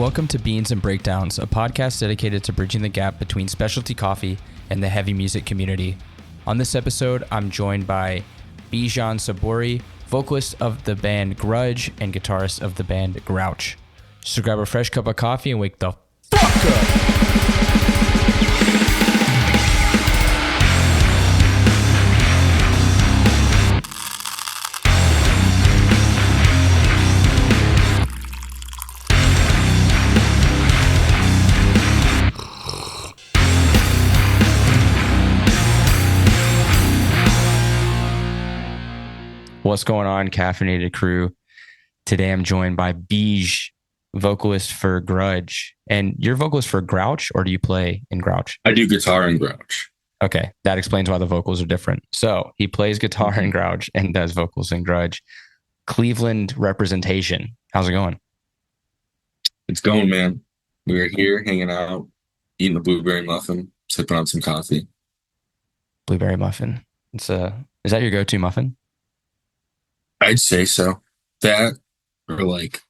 Welcome to Beans and Breakdowns, a podcast dedicated to bridging the gap between specialty coffee and the heavy music community. On this episode, I'm joined by Bijan Saboori, vocalist of the band Grudge and guitarist of the band Grouch. So grab a fresh cup of coffee and wake the fuck up! What's going on, caffeinated crew? Today I'm joined by Beej, vocalist for Grudge. And you're vocalist for Grouch, or do you play in Grouch? I do guitar in Grouch. Okay, that explains why the vocals are different. So he plays guitar in Grouch and does vocals in Grudge. Cleveland representation. How's it going? It's going, man. We're here hanging out, eating a blueberry muffin, sipping on some coffee. Blueberry muffin. Is that your go-to muffin? I'd say so. That or like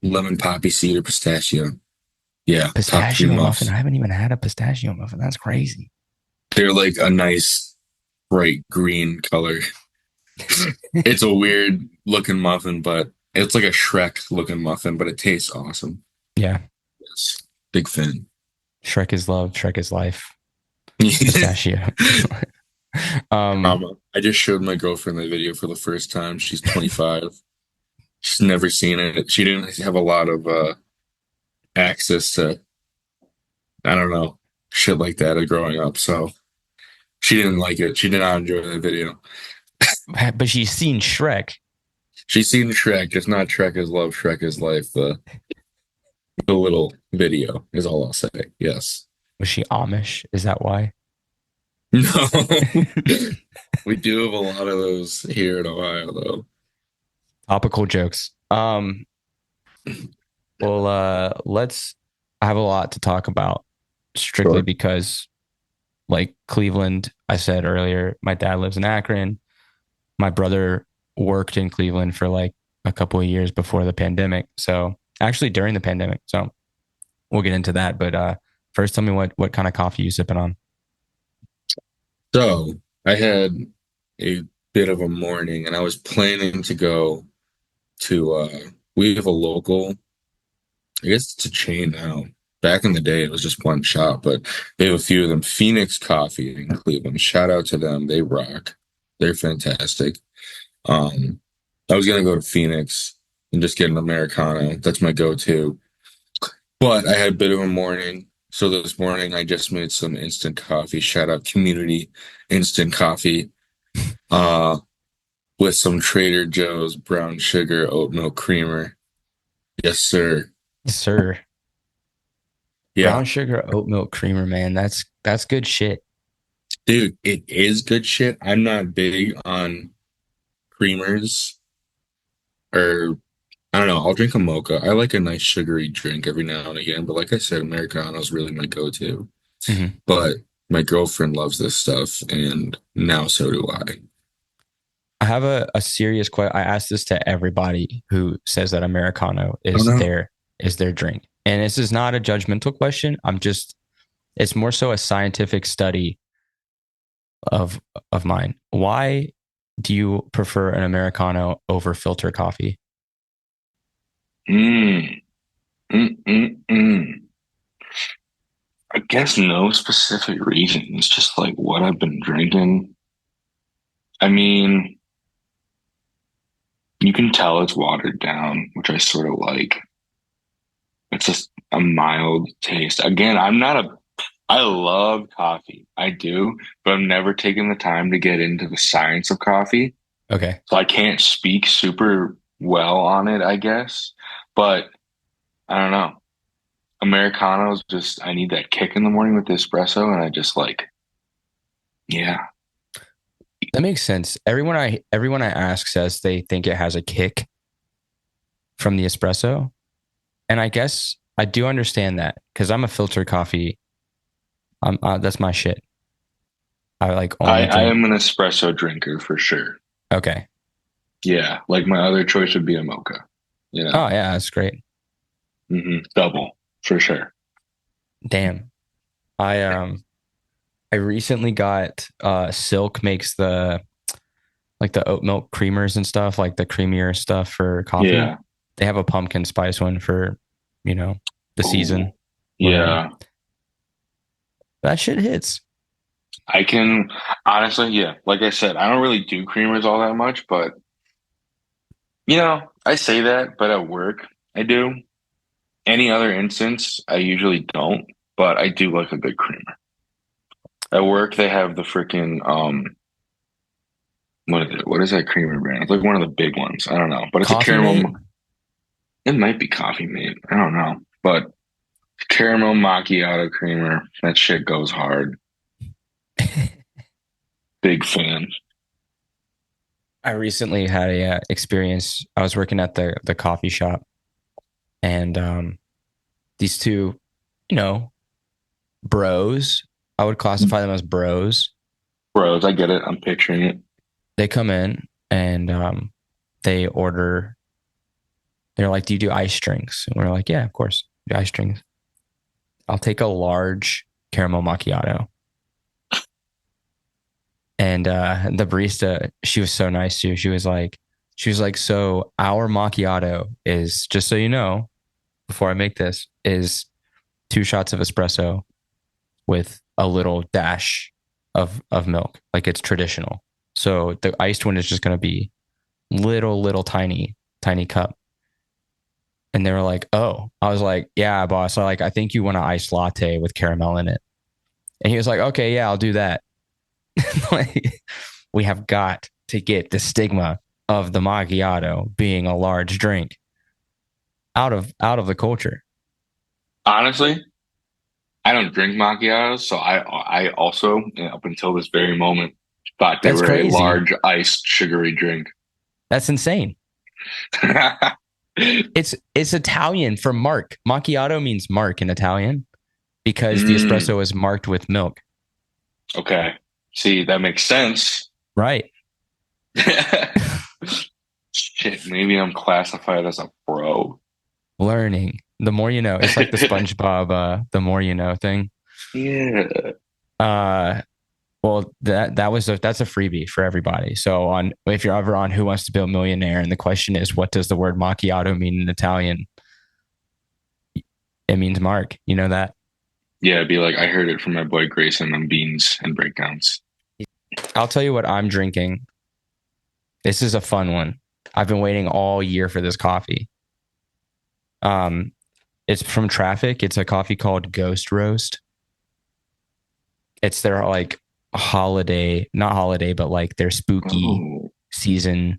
lemon poppy seed or pistachio. Yeah. Pistachio muffin. I haven't even had a pistachio muffin. That's crazy. They're like a nice bright green color. It's a weird looking muffin, but it's like a Shrek looking muffin, but it tastes awesome. Yeah. Yes. Big fan. Shrek is love. Shrek is life. Pistachio. I just showed my girlfriend the video for the first time. She's 25. She's never seen it. She didn't have a lot of access to, I don't know, shit like that growing up. So she didn't like it. She did not enjoy that video. But she's seen Shrek. She's seen Shrek. It's not Shrek is love, Shrek is life. The little video is all I'll say. Yes. Was she Amish? Is that why? No. We do have a lot of those here in Ohio, though. Topical jokes. Well, I have a lot to talk about strictly because, like Cleveland, I said earlier, my dad lives in Akron. My brother worked in Cleveland for like a couple of years before the pandemic. So actually during the pandemic. So we'll get into that. But first, tell me what kind of coffee you sipping on. So I had a bit of a morning and I was planning to go to, we have a local, I guess it's a chain now. Back in the day, it was just one shop, but they have a few of them. Phoenix Coffee in Cleveland. Shout out to them. They rock. They're fantastic. I was going to go to Phoenix and just get an Americano. That's my go-to. But I had a bit of a morning. So this morning, I just made some instant coffee. Shout out Community Instant Coffee with some Trader Joe's brown sugar oat milk creamer. Yes, sir. Yes, sir. Yeah. Brown sugar oat milk creamer, man. That's good shit. Dude, it is good shit. I'm not big on creamers or I don't know. I'll drink a mocha. I like a nice sugary drink every now and again. But like I said, Americano is really my go-to. Mm-hmm. But my girlfriend loves this stuff. And now so do I. I have a serious question. I ask this to everybody who says that Americano is their drink. And this is not a judgmental question. It's more so a scientific study of mine. Why do you prefer an Americano over filter coffee? I guess no specific reason. It's just like what I've been drinking. I mean, you can tell it's watered down, which I sort of like. It's just a mild taste. Again, I love coffee. I do, but I've never taken the time to get into the science of coffee. Okay. So I can't speak super well on it, I guess. But I don't know. Americano's just, I need that kick in the morning with the espresso, and I just like, yeah. That makes sense. Everyone I ask says they think it has a kick from the espresso. And I guess I do understand that because I'm a filter coffee. That's my shit. I am an espresso drinker for sure. Okay. Yeah. Like my other choice would be a mocha. You know? Oh yeah, that's great. Mm-hmm. Double. for sure. Damn. I recently got Silk makes the like the oat milk creamers and stuff, like the creamier stuff for coffee. Yeah. They have a pumpkin spice one for, you know, the Ooh. season, whatever. Yeah. That shit hits. I can honestly, yeah, like I said, I don't really do creamers all that much, but I say that, but at work I do. Any other instance, I usually don't, but I do like a good creamer. At work they have the freaking what is it? What is that creamer brand? It's like one of the big ones. I don't know, but it's a Coffee mate. caramel. It might be Coffee Mate. I don't know, but caramel macchiato creamer. That shit goes hard. Big fan. I recently had a experience. I was working at the coffee shop, and these two, you know, bros. I would classify them as bros. Bros, I get it. I'm picturing it. They come in and they order. They're like, "Do you do ice drinks?" And we're like, "Yeah, of course, do ice drinks." I'll take a large caramel macchiato. And the barista, she was so nice too. She was like, so our macchiato is, just so you know, before I make this, is 2 shots of espresso with a little dash of milk. Like it's traditional. So the iced one is just gonna be little tiny cup. And they were like, oh, I was like, yeah, boss. I think you want an iced latte with caramel in it. And he was like, okay, yeah, I'll do that. Like, we have got to get the stigma of the macchiato being a large drink out of the culture. Honestly, I don't drink macchiatos, so I also, up until this very moment, thought they That's were a crazy. large iced sugary drink. That's insane. It's Italian for mark. Macchiato means mark in Italian because the Mm, espresso is marked with milk. okay. See, that makes sense. Right. Shit, maybe I'm classified as a bro. Learning. The more you know. It's like the SpongeBob the more you know thing. Yeah. Uh well that's a freebie for everybody. So on if you're ever on Who Wants to Be a Millionaire and the question is what does the word macchiato mean in Italian? It means mark. You know that? Yeah, it'd be like I heard it from my boy Grayson on Beans and Breakdowns. I'll tell you what I'm drinking. This is a fun one. I've been waiting all year for this coffee. Um, it's from Traffic. It's a coffee called Ghost Roast. It's their like holiday, not holiday, but like their spooky Oh, season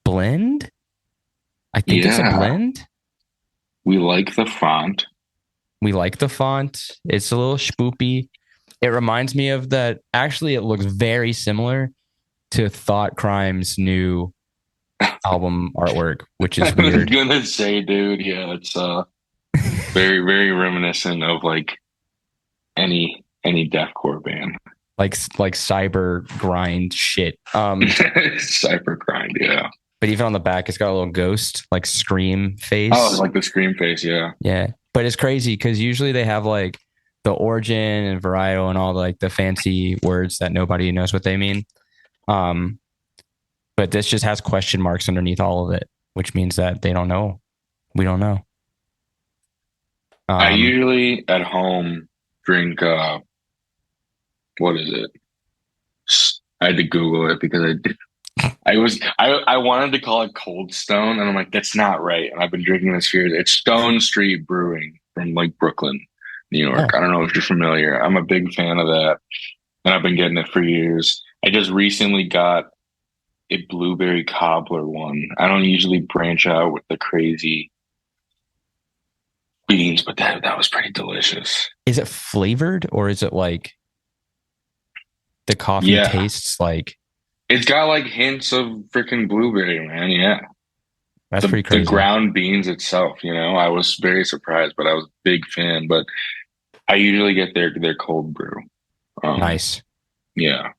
blend. I think it's a yeah. blend. We like the font. We like the font. It's a little spoopy. It reminds me of that. Actually, it looks very similar to Thought Crime's new album artwork, which I is was weird. gonna say, dude, yeah, it's very, very reminiscent of like any deathcore band. like cyber grind shit. Cyber grind, yeah. But even on the back, it's got a little ghost like scream Oh, face. like the scream face, yeah. Yeah, but it's crazy because usually they have like the origin and varietal and all like the fancy words that nobody knows what they mean. Um, but this just has question marks underneath all of it, which means that they don't know. We don't know. I Um, usually at home drink what is it? I had to Google it because I wanted to call it Cold Stone and I'm like that's not right and I've been drinking this for years. It's Stone Street Brewing from like Brooklyn, New York. oh, I don't know if you're familiar. I'm a big fan of that and I've been getting it for years. I just recently got a blueberry cobbler one. I don't usually branch out with the crazy beans, but that was pretty delicious. is it flavored or is it like the coffee Yeah, tastes like? it's got like hints of freaking blueberry, man. Yeah. That's The pretty the crazy. ground beans itself, I was very surprised, but I was a big fan. But I usually get their cold brew. Um, Nice. yeah,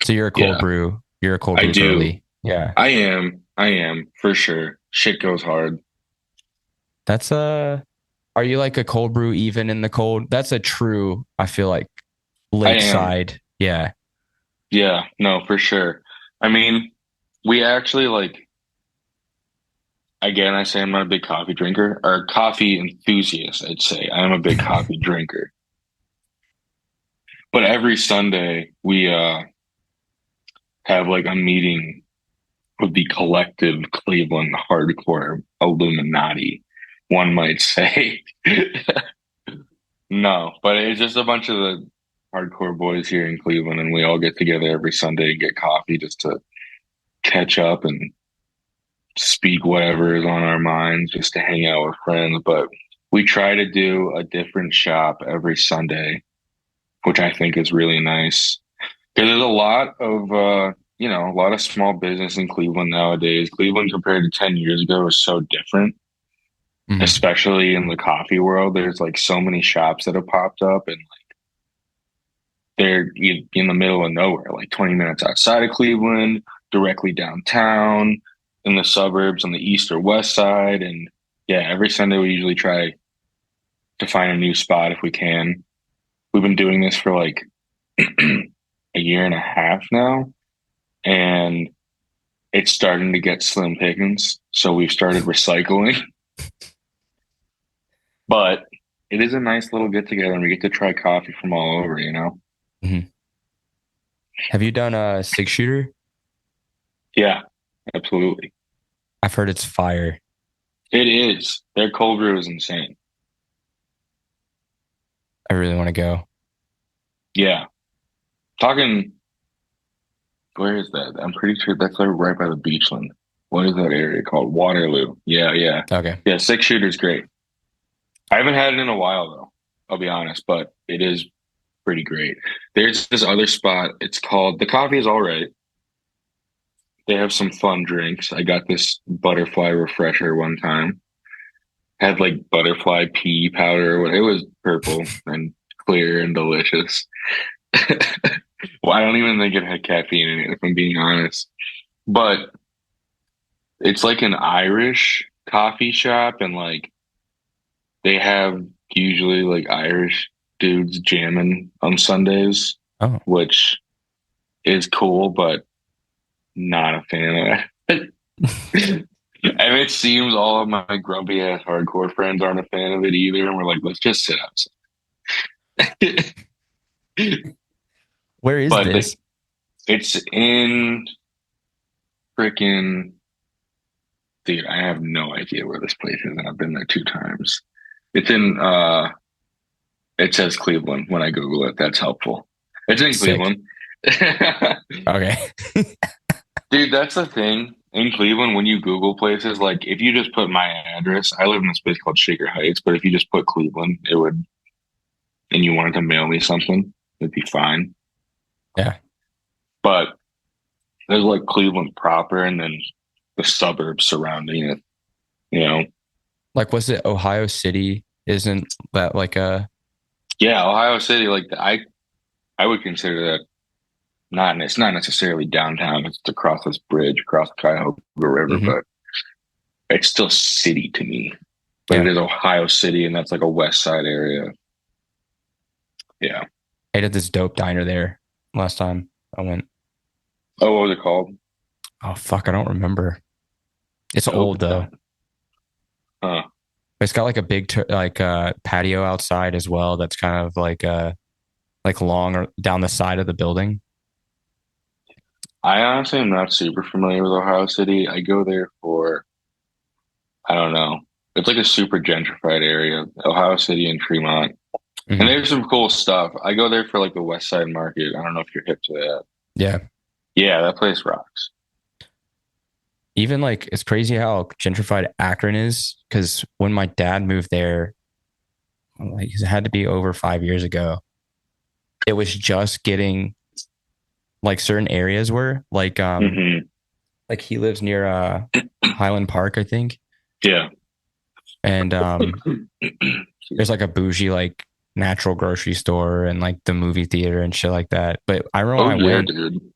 So you're a cold yeah, brew. You're a cold I brew do. girly. Yeah. I am for sure. Shit goes hard. That's Are you like a cold brew even in the cold? That's a true, I feel like I am. lakeside. Yeah. Yeah, no, for sure. I mean, we actually like, again, I say I'm not a big coffee drinker or coffee enthusiast, I'd say. I am a big coffee drinker. But every Sunday we have like a meeting with the collective Cleveland hardcore Illuminati, one might say. No, but it's just a bunch of the hardcore boys here in Cleveland, and we all get together every Sunday and get coffee just to catch up and speak whatever is on our minds, just to hang out with friends. But we try to do a different shop every Sunday, which I think is really nice. Because there's a lot of a lot of small business in Cleveland nowadays. Cleveland compared to 10 years ago is so different, Mhm. especially in the coffee world. There's like so many shops that have popped up, and they're in the middle of nowhere, like 20 minutes outside of Cleveland, directly downtown, in the suburbs on the east or west side. And yeah, every Sunday we usually try to find a new spot if we can. We've been doing this for like a year and a half now, and it's starting to get slim pickings. So we've started recycling, but it is a nice little get together, and we get to try coffee from all over, you know? Mhm. Have you done a 6 shooter? Yeah, absolutely. I've heard it's fire. It is. Their cold brew is insane. I really want to go. Yeah. Talking, where is that? I'm pretty sure that's like right by the Beachland. What is that area called? Waterloo. Yeah, yeah. Okay. Yeah, six shooter's great. I haven't had it in a while though, I'll be honest, but it is pretty great. There's this other spot. It's called, the coffee is all right. They have some fun drinks. I got this butterfly refresher one time. Had like butterfly pea powder. It was purple and clear and delicious. Well, I don't even think it had caffeine in it, if I'm being honest. But it's like an Irish coffee shop, and like they have usually like Irish dudes jamming on Sundays, Oh, which is cool, but not a fan of it. And it seems all of my grumpy ass hardcore friends aren't a fan of it either. And we're like, let's just sit outside. where is But this? it's in freaking, dude, I have no idea where this place is, and I've been there two times. It's in it says Cleveland when I Google it. That's helpful. It's in Sick. Cleveland. Okay. Dude, that's the thing. In Cleveland, when you Google places, like if you just put my address, I live in this place called Shaker Heights, but if you just put Cleveland, it would, and you wanted to mail me something, it'd be fine. Yeah. But there's like Cleveland proper and then the suburbs surrounding it, you know? Like, was it Ohio City? Isn't that like a, Yeah, Ohio City, like I would consider that not, it's not necessarily downtown. It's across this bridge, across the Cuyahoga River, mhm. but it's still city to me. But it Yeah. is Ohio City, and that's like a west side area. Yeah. I did this dope diner there last time I went. Oh, what was it called? Oh, fuck. I don't remember. It's old Dope though. Diner. Huh. It's got like a big patio outside as well. That's kind of like long or down the side of the building. I honestly am not super familiar with Ohio City. I go there for, I don't know. It's like a super gentrified area, Ohio City and Tremont. And Mhm. there's some cool stuff. I go there for like the West Side Market. I don't know if you're hip to that. Yeah. Yeah, that place rocks. Even like it's crazy how gentrified Akron is because when my dad moved there, like it had to be over 5 years ago. It was just getting like certain areas were Hmm. like he lives near Highland Park, I think. Yeah. And there's like a bougie like natural grocery store and like the movie theater and shit like that. But I remember when Oh I yeah, went dude.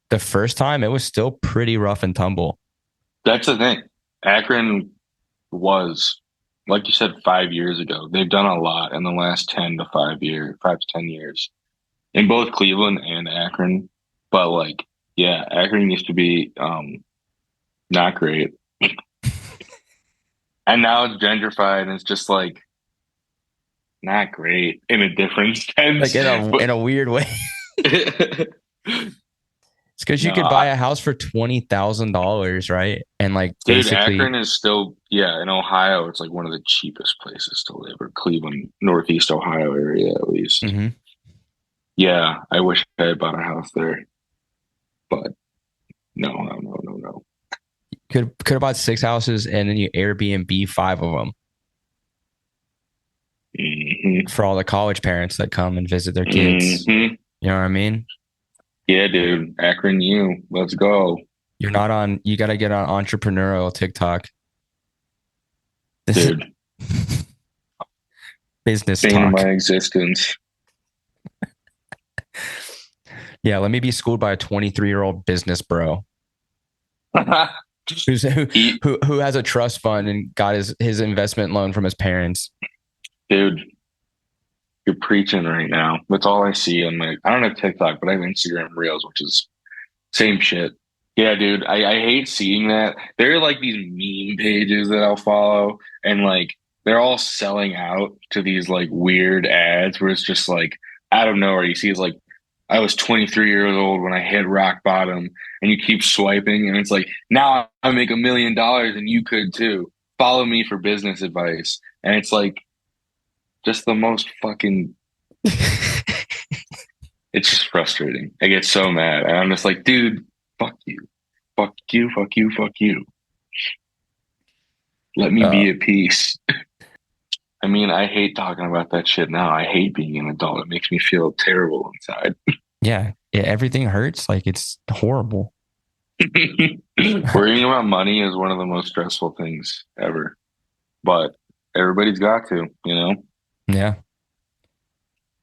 the first time, it was still pretty rough and tumble. That's the thing. Akron was like you said, 5 years ago. They've done a lot in the last 5 to 10 years in both Cleveland and Akron. But like, yeah, Akron used to be not great. And now it's gentrified and it's just like not great in a different Like sense. in But a weird way. It's because you no, could buy a house for $20,000, right? And like dude, basically, Akron is still, yeah, in Ohio, it's like one of the cheapest places to live, or Cleveland, Northeast Ohio area at least. mhm. Yeah, I wish I had bought a house there, but no, no, no, no, no. Could have bought six houses and then you Airbnb five of them Hmm. for all the college parents that come and visit their kids. Hmm. You know what I mean? Yeah, dude, Akron, let's go, You're not on. You got to get on entrepreneurial TikTok. This is dude. business Bane of talk. my existence. Yeah, let me be schooled by a 23-year-old business bro who's Eat, who has a trust fund and got his investment loan from his parents. dude. You're preaching right now. That's all I see on my. I don't have TikTok, but I have Instagram Reels, which is same shit. Yeah, dude. I hate seeing that. There are like these meme pages that I'll follow, and like they're all selling out to these like weird ads where it's just like out of nowhere. You see, it's like I was 23 years old when I hit rock bottom, and you keep swiping, and it's like now I make $1 million, and you could too. Follow me for business advice, and it's like just the most fucking. It's just frustrating. I get so mad, and I'm just like, dude, fuck you, fuck you, fuck you, fuck you. Let me uh, be at peace. I mean, I hate talking about that shit now. I hate being an adult. It makes me feel terrible inside. yeah, everything hurts. Like it's horrible. Worrying about money is one of the most stressful things ever, but everybody's got to, you know? Yeah,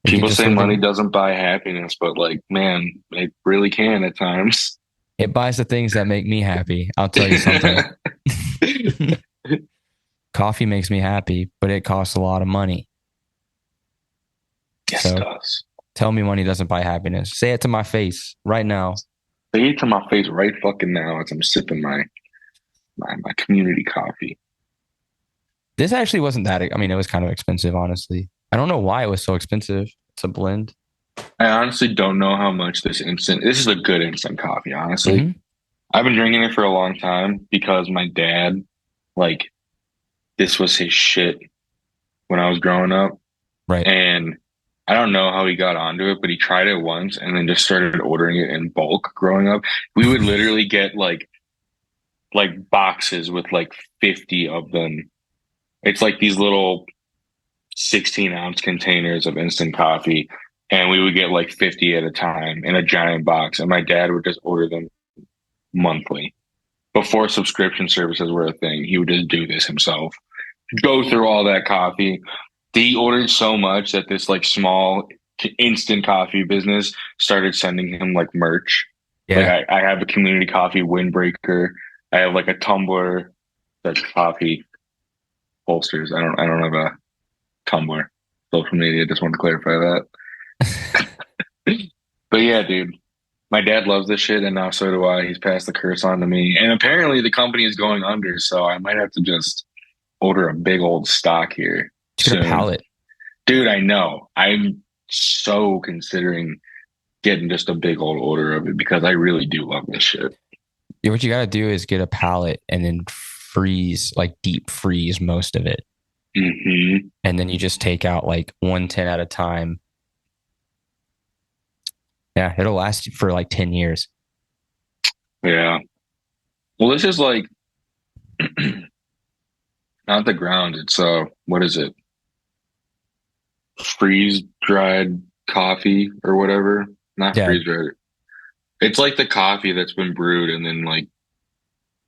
we could People just say live money in. doesn't buy happiness, but like, man, it really can at times. It buys the things that make me happy. I'll tell you something. Coffee makes me happy, but it costs a lot of money. Yes, it So does. tell me money doesn't buy happiness. Say it to my face right now. Say it to my face right fucking now as I'm sipping my community coffee. This actually wasn't that. I mean, it was kind of expensive, honestly. I don't know why it was so expensive. It's a blend. I honestly don't know how much this is a good instant coffee, honestly. Mm-hmm. I've been drinking it for a long time because my dad, like, this was his shit when I was growing up. Right. And I don't know how he got onto it, but he tried it once and then just started ordering it in bulk growing up. We would literally get like boxes with like 50 of them. It's like these little 16-ounce containers of instant coffee. And we would get like 50 at a time in a giant box. And my dad would just order them monthly. Before subscription services were a thing, he would just do this himself. Go through all that coffee. He ordered so much that this like small instant coffee business started sending him like merch. Like Yeah. I have a community coffee windbreaker. I have like a tumbler that's coffee holsters. I don't have a tumbler. Social media. Just want to clarify that. But yeah, dude, my dad loves this shit, and now so do I. He's passed the curse on to me, and apparently the company is going under, so I might have to just order a big old stock here Just get a soon. pallet. Dude, I know. I'm so considering getting just a big old order of it because I really do love this shit. Yeah, what you got to do is get a pallet and then freeze, like deep freeze most of it. Hmm. And then you just take out like 110 at a time. Yeah, it'll last for like 10 years. Yeah. Well, this is like not the ground. It's what is it? Freeze dried coffee or whatever. Not Yeah. freeze dried. It's like the coffee that's been brewed and then like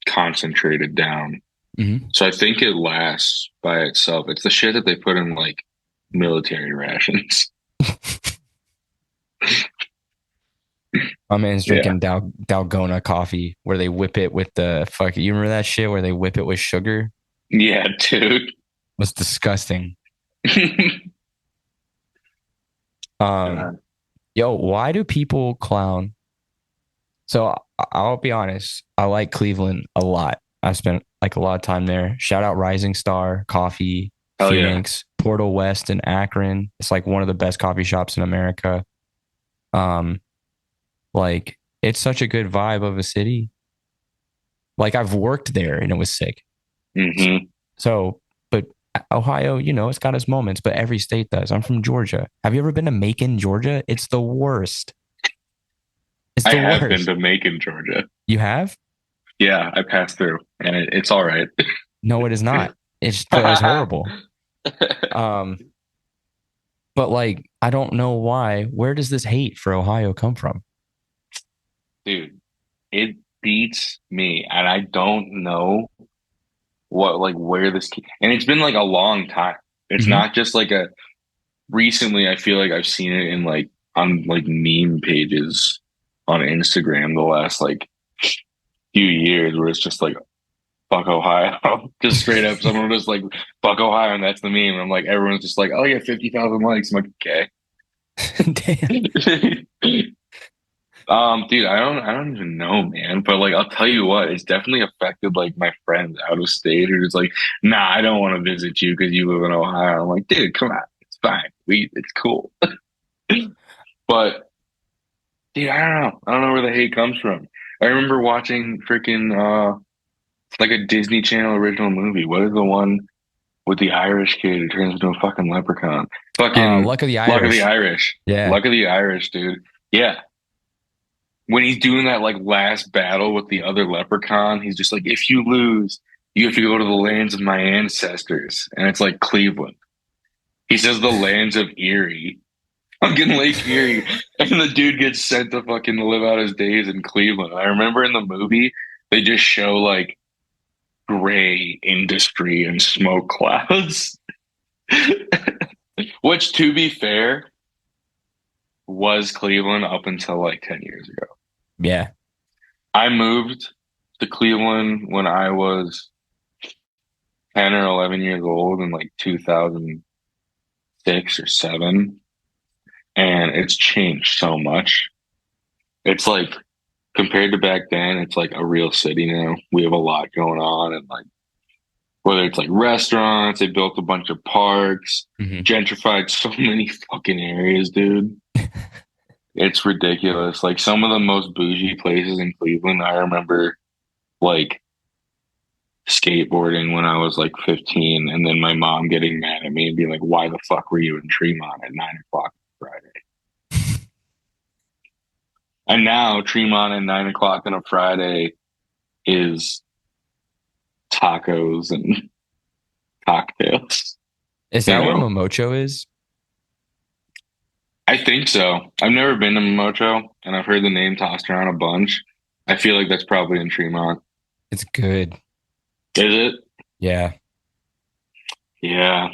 concentrated down. Mm-hmm. So I think it lasts by itself. It's the shit that they put in like military rations. My man's Yeah. drinking Dalgona coffee where they whip it with the fuck. You remember that shit where they whip it with sugar? Yeah, dude. was disgusting. God. Yo, why do people clown? So I'll be honest, I like Cleveland a lot. I've spent like a lot of time there. Shout out Rising Star Coffee, Hell yeah. Phoenix, Portal West in Akron. It's like one of the best coffee shops in America. Um, like it's such a good vibe of a city. Like I've worked there and it was sick. Hmm. So, but Ohio, it's got its moments, but every state does. I'm from Georgia. Have you ever been to Macon, Georgia? It's the worst. It's I the have been worst. to Macon, Georgia. You have? Yeah, I passed through, and it's all right. No, it is not. It's horrible. Um, but like I don't know why. Where does this hate for Ohio come from? Dude, it beats me, and I don't know what like where this and it's been like a long time. It's Hmm. not just like a recently. I feel like I've seen it in like on like meme pages on Instagram the last like few years where it's just like fuck Ohio. Just straight up someone just like fuck Ohio and that's the meme. And I'm like everyone's just like, oh yeah, 50,000 likes. I'm like, Damn. okay. Dude, I don't even know, man. But like, I'll tell you what, it's definitely affected like my friends out of state who's like, nah, I don't want to visit you because you live in Ohio. I'm like, dude, come on, it's fine. It's cool. But dude, I don't know. I don't know where the hate comes from. I remember watching freaking like a Disney Channel original movie. What is the one with the Irish kid who turns into a fucking leprechaun? Fucking Luck of the Luck of the Irish. Irish. Yeah. Luck of the Irish, dude. Yeah, when he's doing that like last battle with the other leprechaun, he's just like, if you lose, you have to go to the lands of my ancestors. And it's like Cleveland. He says the lands of Erie, fucking Lake Erie. And the dude gets sent to fucking live out his days in Cleveland. I remember in the movie, they just show like gray industry and smoke clouds. Which, to be fair, was Cleveland up until like 10 years ago. Yeah. I moved to Cleveland when I was 10 or 11 years old in like 2006 or 7. And it's changed so much. It's like, compared to back then, it's like a real city now. We have a lot going on. And like, whether it's like restaurants, they built a bunch of parks, Hmm. gentrified so many fucking areas, dude. It's ridiculous. Like, some of the most bougie places in Cleveland, I remember like skateboarding when I was like 15, and then my mom getting mad at me and being like, "Why the fuck were you in Tremont at 9 o'clock on Friday?" And now Tremont at 9 o'clock on a Friday is tacos and cocktails. Is You that where know, Momocho is? I think so. I've never been to Momocho, and I've heard the name tossed around a bunch. I feel like that's probably in Tremont. It's good. Is it? Yeah. Yeah.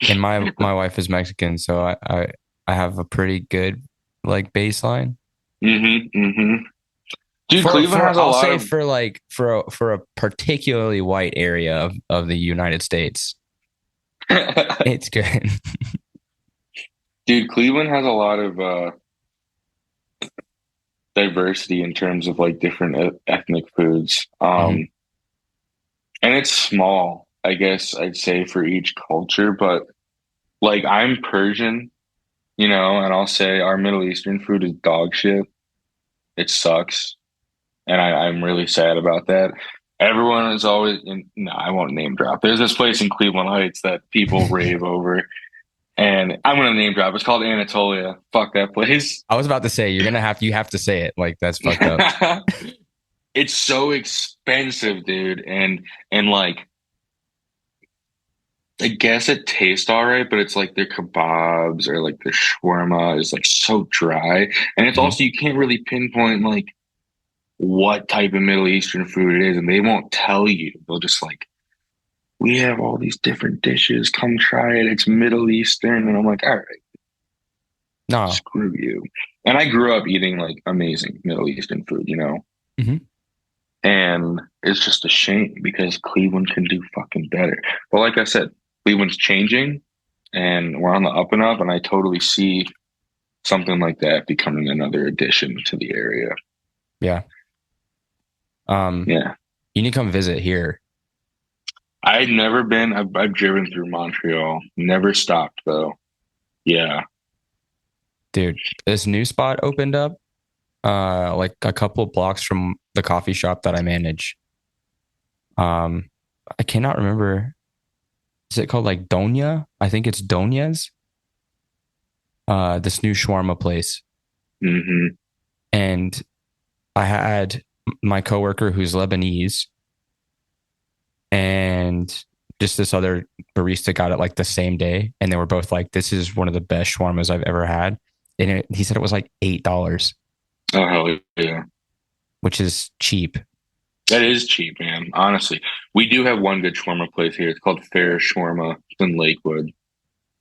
And my wife is Mexican, so I have a pretty good like baseline. Mm-hmm. Dude, For Cleveland for has a I'll lot say of for like for a particularly white area of the United States, it's good. dude, Cleveland has a lot of diversity in terms of like different ethnic foods. Hmm. And it's small, I guess I'd say for each culture, but like I'm Persian, and I'll say our Middle Eastern food is dog shit. It sucks. And I'm really sad about that. Everyone is always no, I won't name drop. There's this place in Cleveland Heights that people rave over, and I'm gonna name drop. It's called Anatolia. Fuck that place. I was about to say you have to say it. Like that's fucked up. It's so expensive, dude, and like I guess it tastes all right, but it's like their kebabs or like their shawarma is like so dry, and it's Mhm. also you can't really pinpoint like what type of Middle Eastern food it is, and they won't tell you. They'll just like, we have all these different dishes. Come try it. It's Middle Eastern, and I'm like, all right, No. screw you. And I grew up eating like amazing Middle Eastern food. Hmm. And it's just a shame because Cleveland can do fucking better. But like I said, Cleveland's changing and we're on the up and up, and I totally see something like that becoming another addition to the area. Yeah. Yeah. You need to come visit here. I'd never been, I've driven through Montreal, never stopped though. Yeah. Dude, this new spot opened up like a couple of blocks from the coffee shop that I manage. Um I cannot remember. Is it called like Donya? I think it's Donya's. This new shawarma place. Hmm. And I had my coworker who's Lebanese and just this other barista got it like the same day. And they were both like, this is one of the best shawarmas I've ever had. And he said it was like $8, Oh, hell yeah. which is cheap. That is cheap, man. Honestly, we do have one good shawarma place here. It's called Fair Shawarma. It's in Lakewood.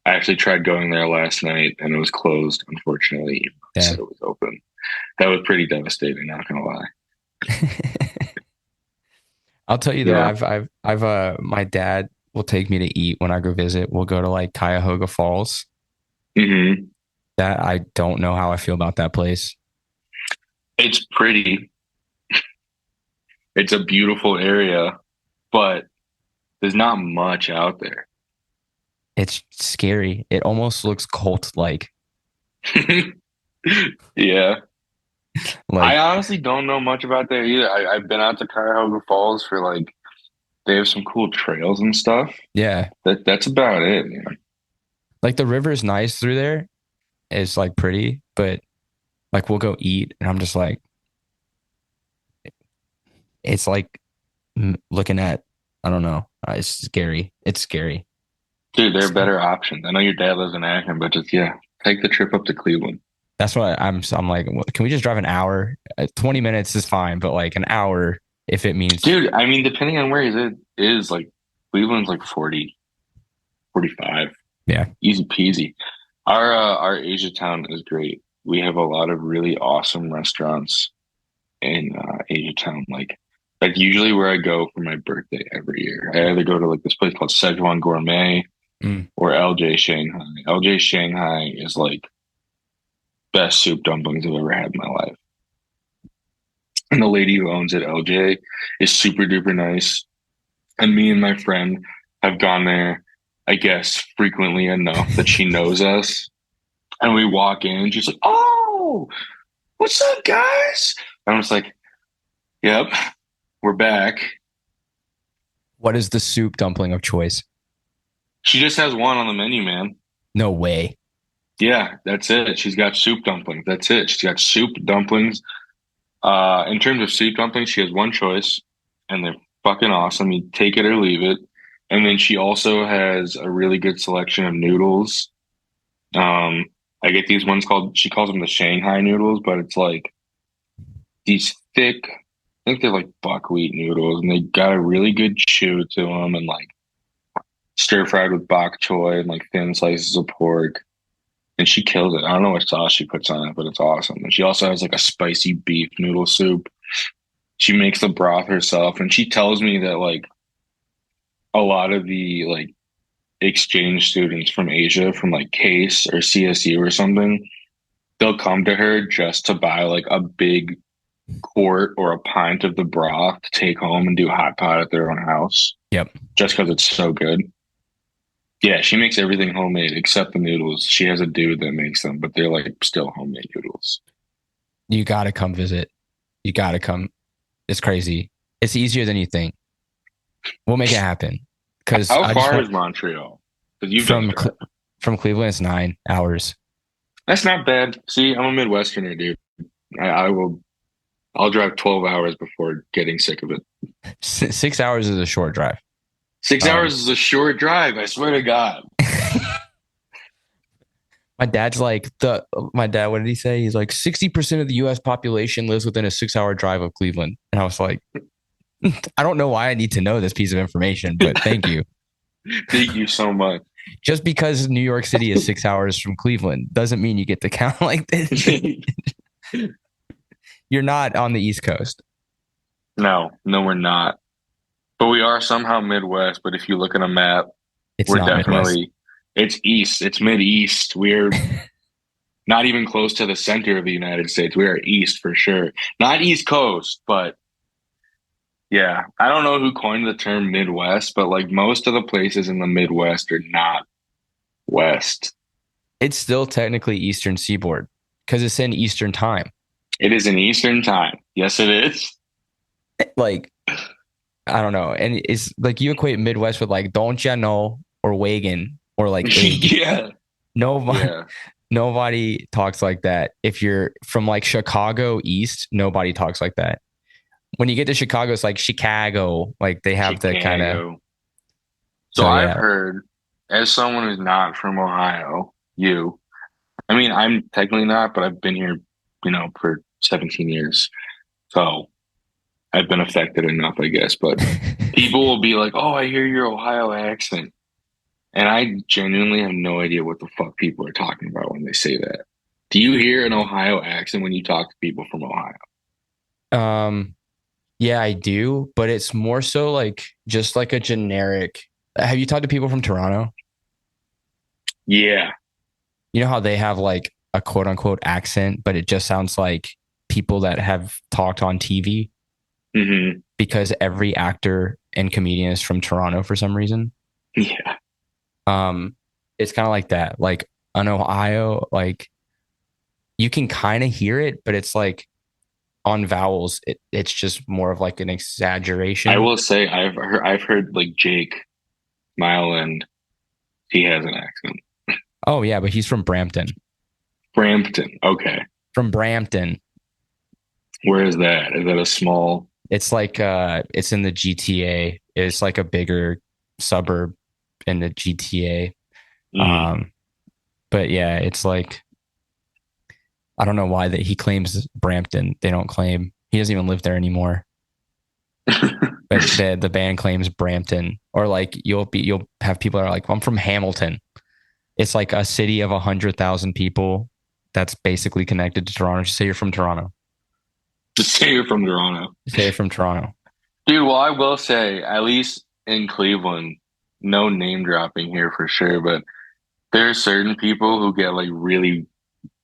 I actually tried going there last night and it was closed, unfortunately, even though it said Damn. it was open. That was pretty devastating, not gonna lie. I'll tell you though, Yeah. my dad will take me to eat when I go visit. We'll go to like Cuyahoga Falls. Hmm. That I don't know how I feel about that place. It's pretty. It's a beautiful area, but there's not much out there. It's scary. It almost looks cult like. Yeah. I Like, honestly don't know much about there either. I've been out to Cuyahoga Falls for like they have some cool trails and stuff. yeah. That's about it, man. Like the river is nice through there. It's like pretty, but like we'll go eat and I'm just like, it's like looking at, I don't know. It's scary. It's scary. Dude, there are better options. I know your dad lives in Akron, but just yeah, take the trip up to Cleveland. That's what I'm like, can we just drive an hour? 20 minutes is fine, but like an hour if it means, Dude, I mean, depending on where it is, like Cleveland's like 40, 45. yeah. Easy peasy. Our Asia town is great. We have a lot of really awesome restaurants in Asia town. Like usually where I go for my birthday every year. I either go to like this place called Szechuan Gourmet Mm. or LJ Shanghai. LJ Shanghai is like best soup dumplings I've ever had in my life. And the lady who owns it, LJ, is super duper nice. And me and my friend have gone there, I guess, frequently enough that she knows us. And we walk in and she's like, "Oh, what's up, guys?" And I'm just like, "Yep, we're back." What is the soup dumpling of choice? She just has one on the menu, man. No way. Yeah, that's it. She's got soup dumplings. That's it. She's got soup dumplings. In terms of soup dumplings, she has one choice, and they're fucking awesome. You take it or leave it. And then she also has a really good selection of noodles. Um, I get these ones called, she calls them the Shanghai noodles, but it's like these thick, I think they're like buckwheat noodles, and they got a really good chew to them, and like stir fried with bok choy and like thin slices of pork. And she kills it. I don't know what sauce she puts on it, but it's awesome. And she also has like a spicy beef noodle soup. She makes the broth herself, and she tells me that like a lot of the like exchange students from Asia, from like Case or CSU or something, they'll come to her just to buy like a big quart or a pint of the broth to take home and do hot pot at their own house, Yep. just because it's so good. Yeah, she makes everything homemade except the noodles. She has a dude that makes them, but they're like still homemade noodles. You got to come visit. You got to come. It's crazy. It's easier than you think. We'll make it happen. Because How I just far want is Montreal? Because you've done from drive. from Cleveland, it's 9 hours. That's not bad. See, I'm a Midwesterner, dude. I will. I'll drive 12 hours before getting sick of it. 6 hours is a short drive. 6 hours is a short drive. I swear to God. My dad's like my dad, what did he say? He's like 60% of the US population lives within a 6 hour drive of Cleveland. And I was like, I don't know why I need to know this piece of information, but thank you. Thank you so much. Just because New York City is 6 hours from Cleveland doesn't mean you get to count like this. You're not on the East Coast. No, no, we're not. But we are somehow Midwest. But if you look at a map, It's We're not Midwest. definitely, it's east. It's mid-east. We're not even close to the center of the United States. We are east for sure. Not East Coast, but yeah. I don't know who coined the term Midwest, but like most of the places in the Midwest are not West. It's still technically Eastern Seaboard because it's in Eastern time. It is in Eastern time. Yes, it is. Like, I don't know. And it's like you equate Midwest with like, don't ya know, or wagon, or like egg. Yeah. Nobody, Yeah. nobody talks like that. If you're from like Chicago East, nobody talks like that. When you get to Chicago, it's like Chicago. Like they have the kind of, Chicago. So so I've yeah. heard, as someone who's not from Ohio, I mean, I'm technically not, but I've been here, for 17 years. So I've been affected enough, I guess. But people will be like, "Oh, I hear your Ohio accent." And I genuinely have no idea what the fuck people are talking about when they say that. Do you hear an Ohio accent when you talk to people from Ohio? Um, yeah, I do, but it's more so like just like a generic. Have you talked to people from Toronto? Yeah. You know how they have like a quote unquote accent, but it just sounds like people that have talked on TV Hmm. because every actor and comedian is from Toronto for some reason. Yeah. Um, it's kind of like that. Like on Ohio, like you can kind of hear it, but it's like on vowels, it's just more of like an I exaggeration. will say I've heard like Jake Myland, he has an accent. Oh yeah, but he's from Brampton. Brampton. Okay. From Brampton. Where is that? Is that a small? It's like it's in the GTA. It's like a bigger suburb in the GTA. Mm. Um, but yeah, it's like I don't know why that he claims Brampton. They don't claim he doesn't even live there anymore. But the band claims Brampton, or like you'll have people that are like, well, I'm from Hamilton. It's like a city of 100,000 people that's basically connected to Toronto. Just say you're from Toronto. Just say you're from Toronto. Say you're from Toronto. Dude, well, I will say, at least in Cleveland, no name dropping here for sure, but there are certain people who get like really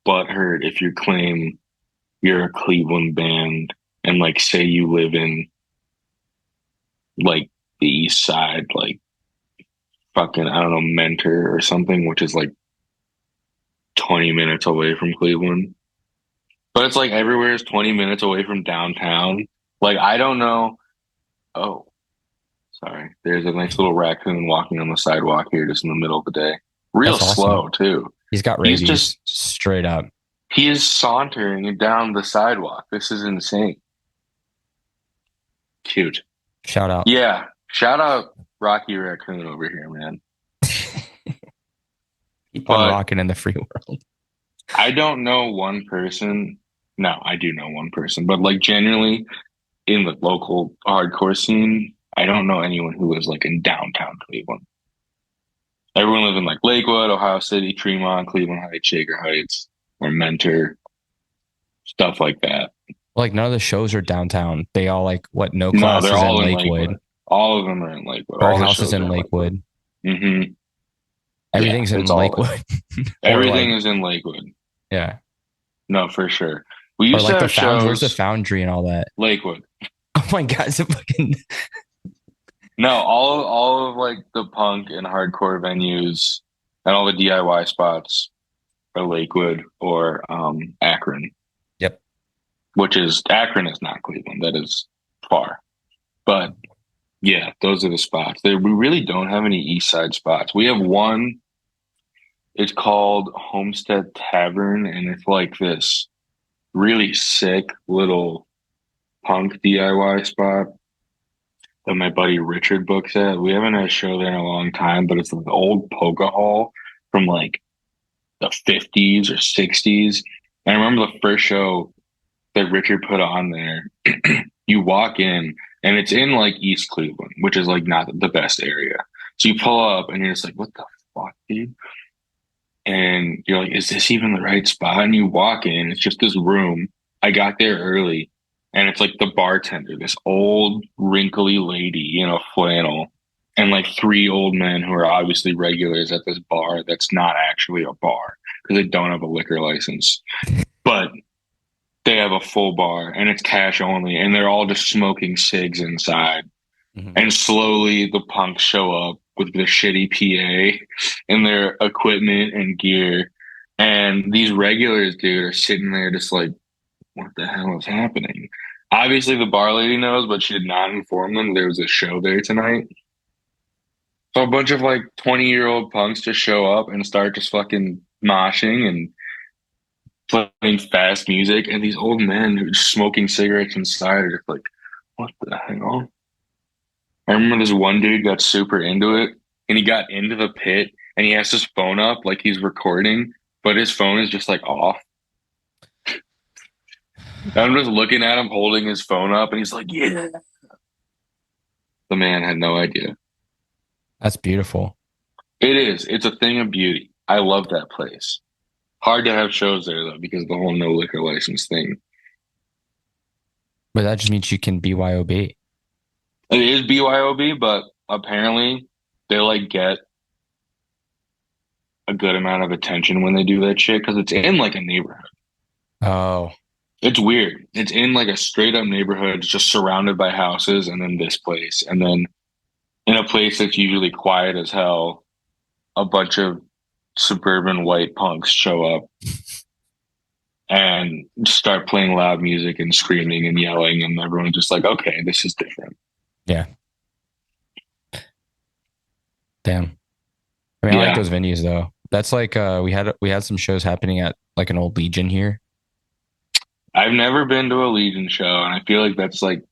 butthurt if you claim you're a Cleveland band and like say you live in like the east side, like fucking, I don't know, Mentor or something, which is like 20 minutes away from Cleveland. But it's like everywhere is 20 minutes away from downtown. Like, I don't know. Oh, sorry. There's a nice little raccoon walking on the sidewalk here just in the middle of the day. Real That's awesome. slow, too. He's got He's just, rabies straight up. he is sauntering down the sidewalk. This is insane. Cute. Shout out. Yeah. Shout out Rocky Raccoon over here, man. Keep on But rocking in the free world. I don't know one person. No, I do know one person, but like genuinely in the local hardcore scene, I don't know anyone who lives like in downtown Cleveland. Everyone lives in like Lakewood, Ohio City, Tremont, Cleveland Heights, Shaker Heights, or Mentor, stuff like that. Like none of the shows are downtown. They all like what no No, class they're is in all in Lakewood. Lakewood. All of them are in Lakewood. All the Birdhouse is shows are in in Lakewood. Lakewood. Hmm. Yeah, Everything's it's in all there. Lakewood. Or Everything like is in Lakewood. yeah. No, for sure. We Or used to like the have found where's the shows foundry and all that? Lakewood. Oh my god, it's a fucking No, all of like the punk and hardcore venues and all the DIY spots are Lakewood or Akron, Yep. which is Akron is not Cleveland. That is far. But yeah, those are the spots. We really don't have any East Side spots. We have one. It's called Homestead Tavern, and it's like this really sick little punk DIY spot that my buddy Richard books at. We haven't had a show there in a long time, but it's an old polka hall from like the 50s or 60s. And I remember the first show that Richard put on there. You walk in and it's in like East Cleveland, which is like not the best area. So you pull up and you're just like, what the fuck, dude? And you're like, is this even the right spot? And you walk in, it's just this room. I got there early and it's like the bartender, this old wrinkly lady, flannel. and like three old men who are obviously regulars at this bar that's not actually a bar because they don't have a liquor license, but they have a full bar and it's cash only, and they're all just smoking cigs inside. Mhm. And slowly the punks show up with their shitty PA and their equipment and gear. And these regulars, dude, are sitting there just like, what the hell is happening? Obviously, the bar lady knows, but she did not inform them there was a show there tonight. So a bunch of like 20-year-old punks just show up and start just fucking moshing and playing fast music. And these old men who are just smoking cigarettes inside are just like, what the hell? I remember this one dude got super into it and he got into the pit and he has his phone up like he's recording, but his phone is just like off. And I'm just looking at him holding his phone up and he's like, yeah. The man had no idea. That's beautiful. It is. It's a thing of beauty. I love that place. Hard to have shows there though because of the whole no liquor license thing. But that just means you can BYOB. It is BYOB, but apparently they like get a good amount of attention when they do that shit because it's in like a neighborhood. Oh, It's weird. It's in like a straight up neighborhood, it's just surrounded by houses, and then this place. And then in a place that's usually quiet as hell, a bunch of suburban white punks show up and start playing loud music and screaming and yelling. And everyone's just like, okay, this is different. yeah. Damn. I mean, I like Yeah. those venues though. That's like we had some shows happening at like an old Legion here. I've never been to a Legion show, and I feel like that's like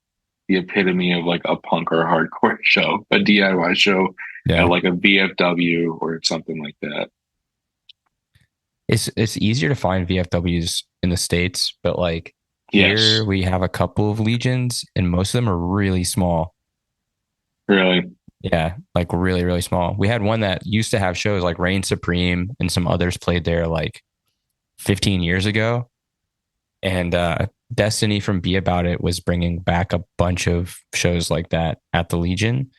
the epitome of like a punk or a hardcore show, a DIY show at Yeah. like a VFW or something like that. It's easier to find VFWs in the States, but like here Yes, we have a couple of Legions and most of them are really small. really. Yeah, like really, really small. We had one that used to have shows like Reign Supreme and some others played there like 15 years ago. And Destiny from Be About It was bringing back a bunch of shows like that at the Legion.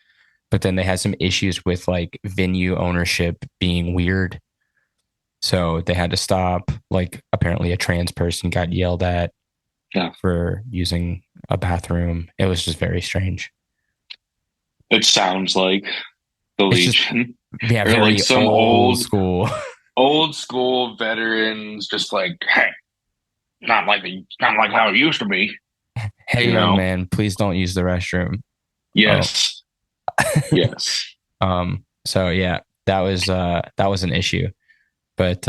But then they had some issues with like venue ownership being weird. So they had to stop. Like apparently a trans person got yelled at Yeah. for using a bathroom. It was just very strange. It sounds like the It's just, Legion yeah, or like very some old school. old school veterans just like, hey, not like how it used to be, Hey, you young know? man, please don't use the restroom. Oh, Yes. Yes. so yeah, that was an issue. But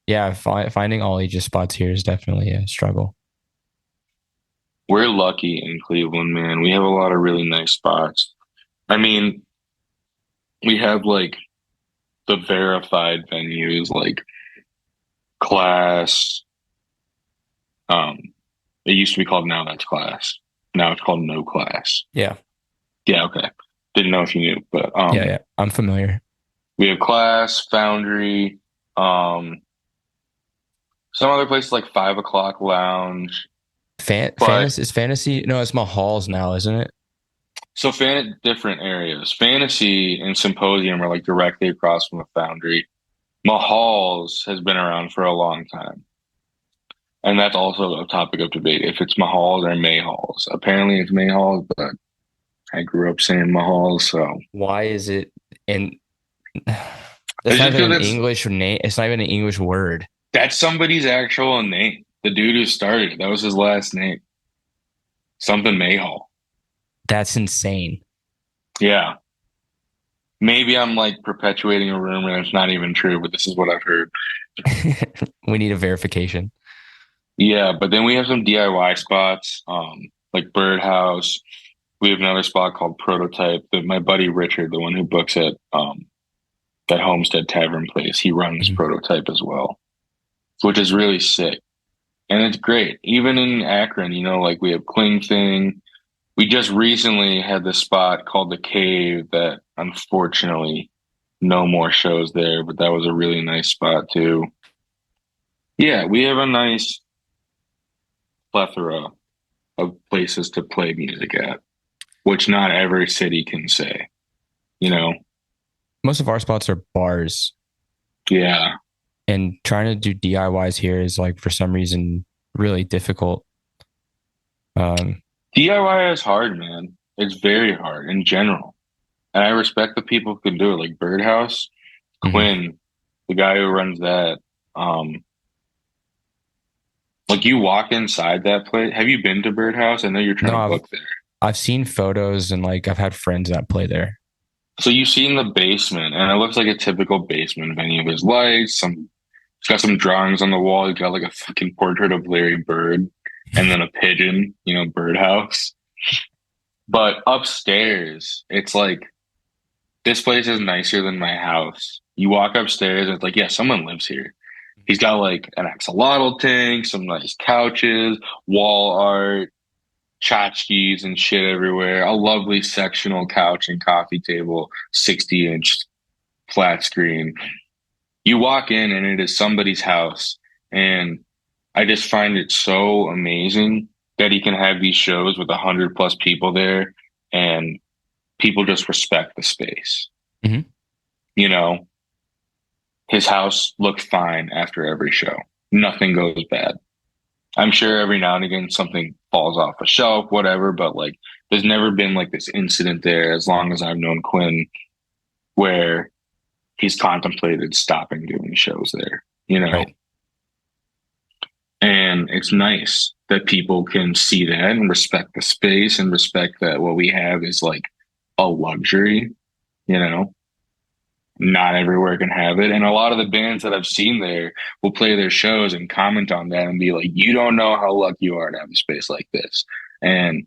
yeah, finding all ages spots here is definitely a struggle. We're lucky in Cleveland, man. We have a lot of really nice spots. I mean, we have like the verified venues like Class. Um, it used to be called Now That's Class. Now it's called No Class. Yeah, Yeah, okay. Didn't know if you knew, but yeah. I'm familiar. we have Class, Foundry, um, some other places like 5 o'clock Lounge. But Fantasy is fantasy. No, it's Mahal's now, isn't it? so different areas. Fantasy and Symposium are like directly across from the Foundry. Mahal's has been around for a long time. And that's also a topic of debate if it's Mahal's or Mayhalls. Apparently it's Mayhalls, but I grew up saying Mahal's, so Why is it in? That's it's not just even because an English name. It's not even an English word. that's somebody's actual name. The dude who started it, that was his last name. Something Mayhall. That's insane. Yeah. Maybe I'm like perpetuating a rumor that's not even true, but this is what I've heard. We need a verification. Yeah, but then we have some DIY spots, like Birdhouse. We have another spot called Prototype that my buddy Richard, the one who books at that Homestead Tavern place, he runs Mhm. Prototype as well, which is really sick. And it's great. Even in Akron, like we have Cling Thing. We just recently had this spot called The Cave that unfortunately no more shows there, but that was a really nice spot too. Yeah, we have a nice plethora of places to play music at, which not every city can say. you know? Most of our spots are bars, Yeah. and trying to do DIYs here is like for some reason really difficult. Um, DIY is hard, man. It's very hard in general. And I respect the people who can do it, like Birdhouse, mhm. Quinn, the guy who runs that. Um, like you walk inside that place. Have you been to Birdhouse? I know you're trying No, to I've book there. I've seen photos and like I've had friends that play there. So you see in the basement, and it looks like a typical basement venue. There's lights, it's got some drawings on the wall. It's got like a fucking portrait of Larry Bird and then a pigeon, birdhouse. But upstairs, it's like this place is nicer than my house. You walk upstairs, and it's like, yeah, someone lives here. He's got like an axolotl tank, some nice couches, wall art, tchotchkes and shit everywhere. A lovely sectional couch and coffee table, 60-inch flat screen. You walk in and it is somebody's house. And I just find it so amazing that he can have these shows with 100+ people there and people just respect the space. Mhm. You know, his house looked fine after every show. Nothing goes bad. I'm sure every now and again something falls off a shelf, whatever, but like there's never been like this incident there as long as I've known Quinn where he's contemplated stopping doing shows there, you know? Right. And it's nice that people can see that and respect the space and respect that what we have is like a luxury, you know? Not everywhere can have it. And a lot of the bands that I've seen there will play their shows and comment on that and be like, you don't know how lucky you are to have a space like this. And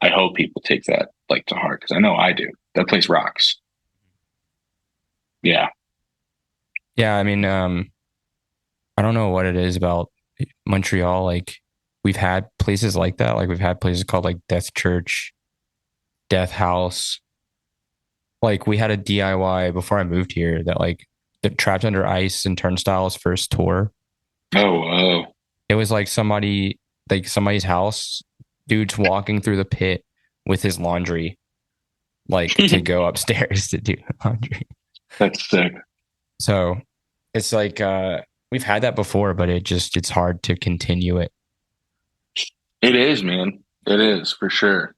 I hope people take that like to heart because I know I do. That place rocks. Yeah. Yeah, I mean, I don't know what it is about Montreal. Like we've had places like that. Like we've had places called like Death Church, Death House. Like we had a DIY before I moved here that like the Trapped Under Ice and Turnstiles first tour. Oh, oh. It was like somebody's house, dude's walking through the pit with his laundry, like to go upstairs to do laundry. That's sick. So it's like we've had that before, but it's hard to continue it. It is, man. It is for sure.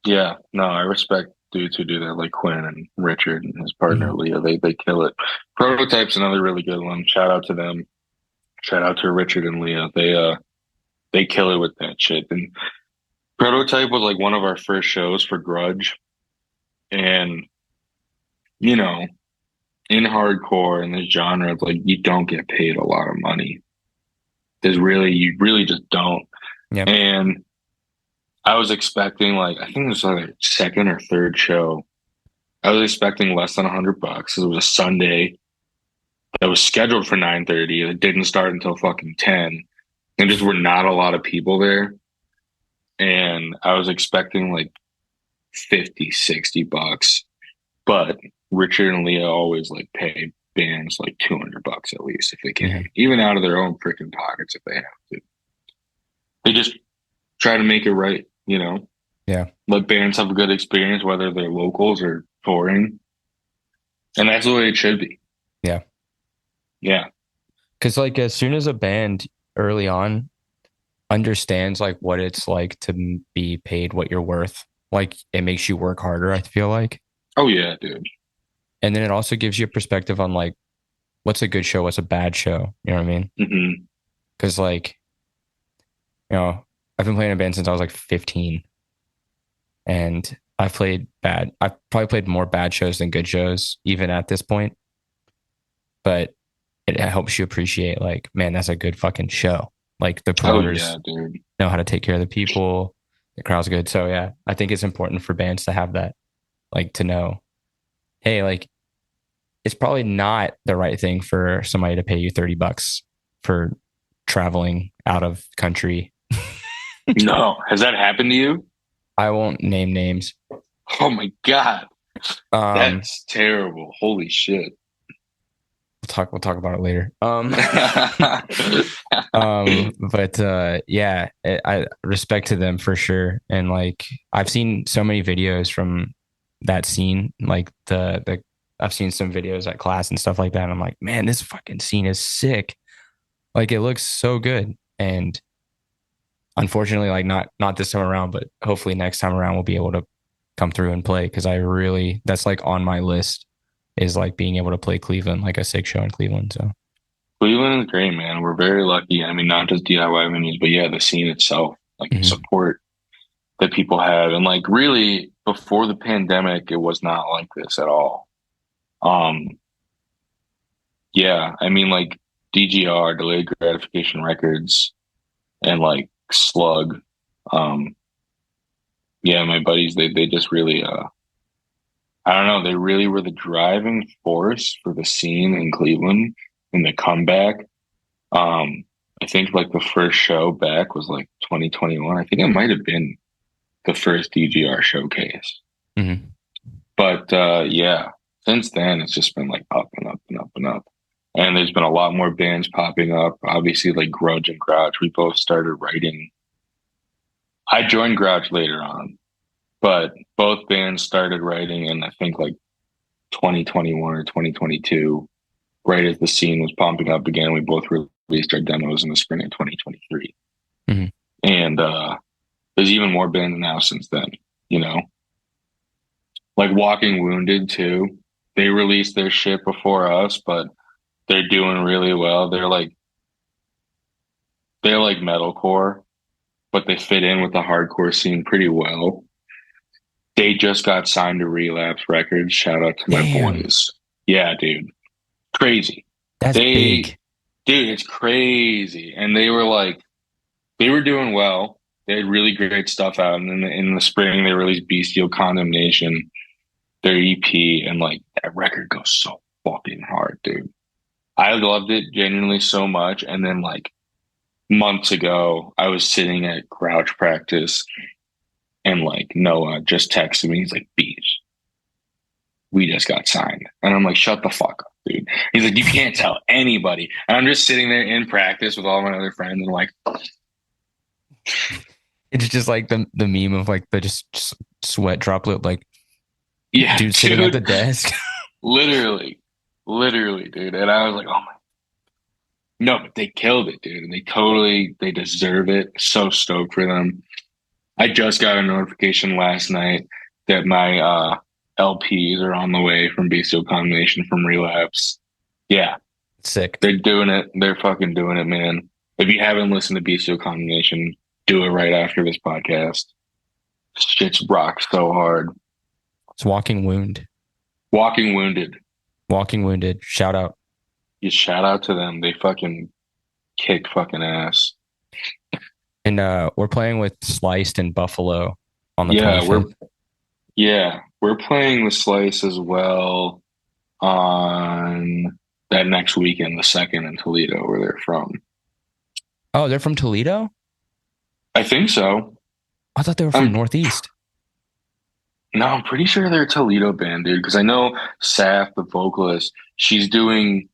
Yeah. No, I respect dudes who do that, like Quinn and Richard and his partner Mhm. Leah. They kill it. Prototype's another really good one. Shout out to them. Shout out to Richard and Leah. They kill it with that shit. And Prototype was like one of our first shows for Grudge. And, you know, in hardcore in this genre, it's like you don't get paid a lot of money. You really just don't. Yeah. And I was expecting like, I think it was like a second or third show. I was expecting less than $100. It was a Sunday that was scheduled for 9:30. It didn't start until fucking 10. And just were not a lot of people there. And I was expecting like 50, $60. But Richard and Leah always like pay bands like $200 at least if they can, Mhm. even out of their own freaking pockets if they have to. They just try to make it right, you know. Yeah. Let bands have a good experience, whether they're locals or touring, and that's the way it should be. Yeah. Yeah. Cause like as soon as a band early on understands like what it's like to be paid what you're worth, like it makes you work harder, I feel like. Oh yeah, dude. And then it also gives you a perspective on like what's a good show, what's a bad show. You know what I mean? Hmm. Cause like, I've been playing a band since I was like 15 and I've probably played more bad shows than good shows, even at this point. But it helps you appreciate like, man, that's a good fucking show. Like the Oh yeah, promoters dude. know how to take care of the people. The crowd's good. So yeah, I think it's important for bands to have that, like to know, hey, like it's probably not the right thing for somebody to pay you $30 for traveling out of country. No, has that happened to you? I won't name names. Oh my God, Um, that's terrible. Holy shit. we'll talk about it later. But yeah, I respect to them for sure. And like I've seen so many videos from that scene, like the I've seen some videos at class and stuff like that. And I'm like, man, this fucking scene is sick. Like it looks so good. And unfortunately, like not this time around, but hopefully next time around we'll be able to come through and play because I really that's like on my list is like being able to play Cleveland, like a sick show in Cleveland. So Cleveland is great, man. We're very lucky. I mean, not just DIY venues, but yeah, the scene itself, like the mhm. support that people have. And like really before the pandemic, it was not like this at all. Um, yeah, I mean like DGR, delayed gratification records, and like Slug. Um, yeah, my buddies, they just really I don't know, they really were the driving force for the scene in Cleveland and the comeback. Um, I think like the first show back was like 2021. I think it might have been the first DGR showcase. Mhm. But yeah, since then it's just been like up and up and up and up. And there's been a lot more bands popping up. Obviously, like Grudge and Grouch, we both started writing. I joined Grouch later on, but both bands started writing in I think like 2021 or 2022, right as the scene was pumping up again. We both released our demos in the spring of 2023. Mhm. And there's even more bands now since then, you know, like Walking Wounded too. They released their shit before us, but they're doing really well. They're like metalcore, but they fit in with the hardcore scene pretty well. They just got signed to Relapse Records. Shout out to my Damn, boys. Yeah, dude. Crazy. that's They, big. dude, it's crazy. And they were doing well. They had really great stuff out. And then in the spring, they released Bestial Condemnation, their EP. And like that record goes so fucking hard, dude. I loved it genuinely so much. And then like months ago, I was sitting at Grouch practice and like Noah just texted me. He's like, Beej, we just got signed. And I'm like, shut the fuck up, dude. He's like, you can't tell anybody. And I'm just sitting there in practice with all my other friends and like, It's just like the meme of like the just sweat droplet, like yeah, dude sitting at the dude, desk. literally, literally, dude. And I was like, oh my, no, but they killed it, dude. And they deserve it. So stoked for them. I just got a notification last night that my LPs are on the way from Bestial Combination from Relapse. Yeah, Sick. they're doing it. They're fucking doing it, man. If you haven't listened to Bestial Combination, do it right after this podcast. Shit's rocked so hard. It's Walking Wound. Walking Wounded. Walking Wounded. Shout out. You shout out to them. They fucking kick fucking ass. And we're playing with Sliced and Buffalo on the Yeah, 25th. we're playing the Slice as well on that next weekend, the second in Toledo, where they're from. Oh, they're from Toledo? I think so. I thought they were from I'm Northeast. no, I'm pretty sure they're a Toledo band, dude. Because I know Saf, the vocalist, she's doing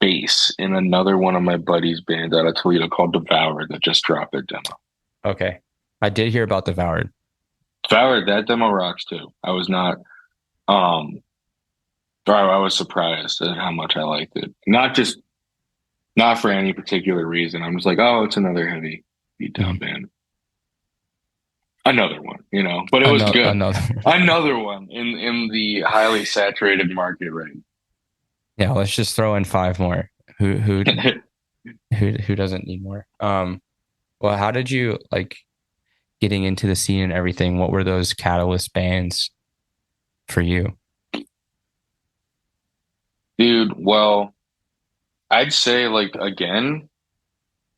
bass in another one of my buddies' bands out of Toledo called Devoured that just dropped their demo. Okay. I did hear about Devoured. Devoured, that demo rocks too. I was not um I was surprised at how much I liked it. Not for any particular reason. I'm just like, oh, it's another heavy beatdown Mhm. band. Another one, you know. But it was Another, good. another. Another one in the highly saturated market right Yeah, let's just throw in five more. Who doesn't need more? Well, how did you like getting into the scene and everything? What were those catalyst bands for you? Dude, well, I'd say like again,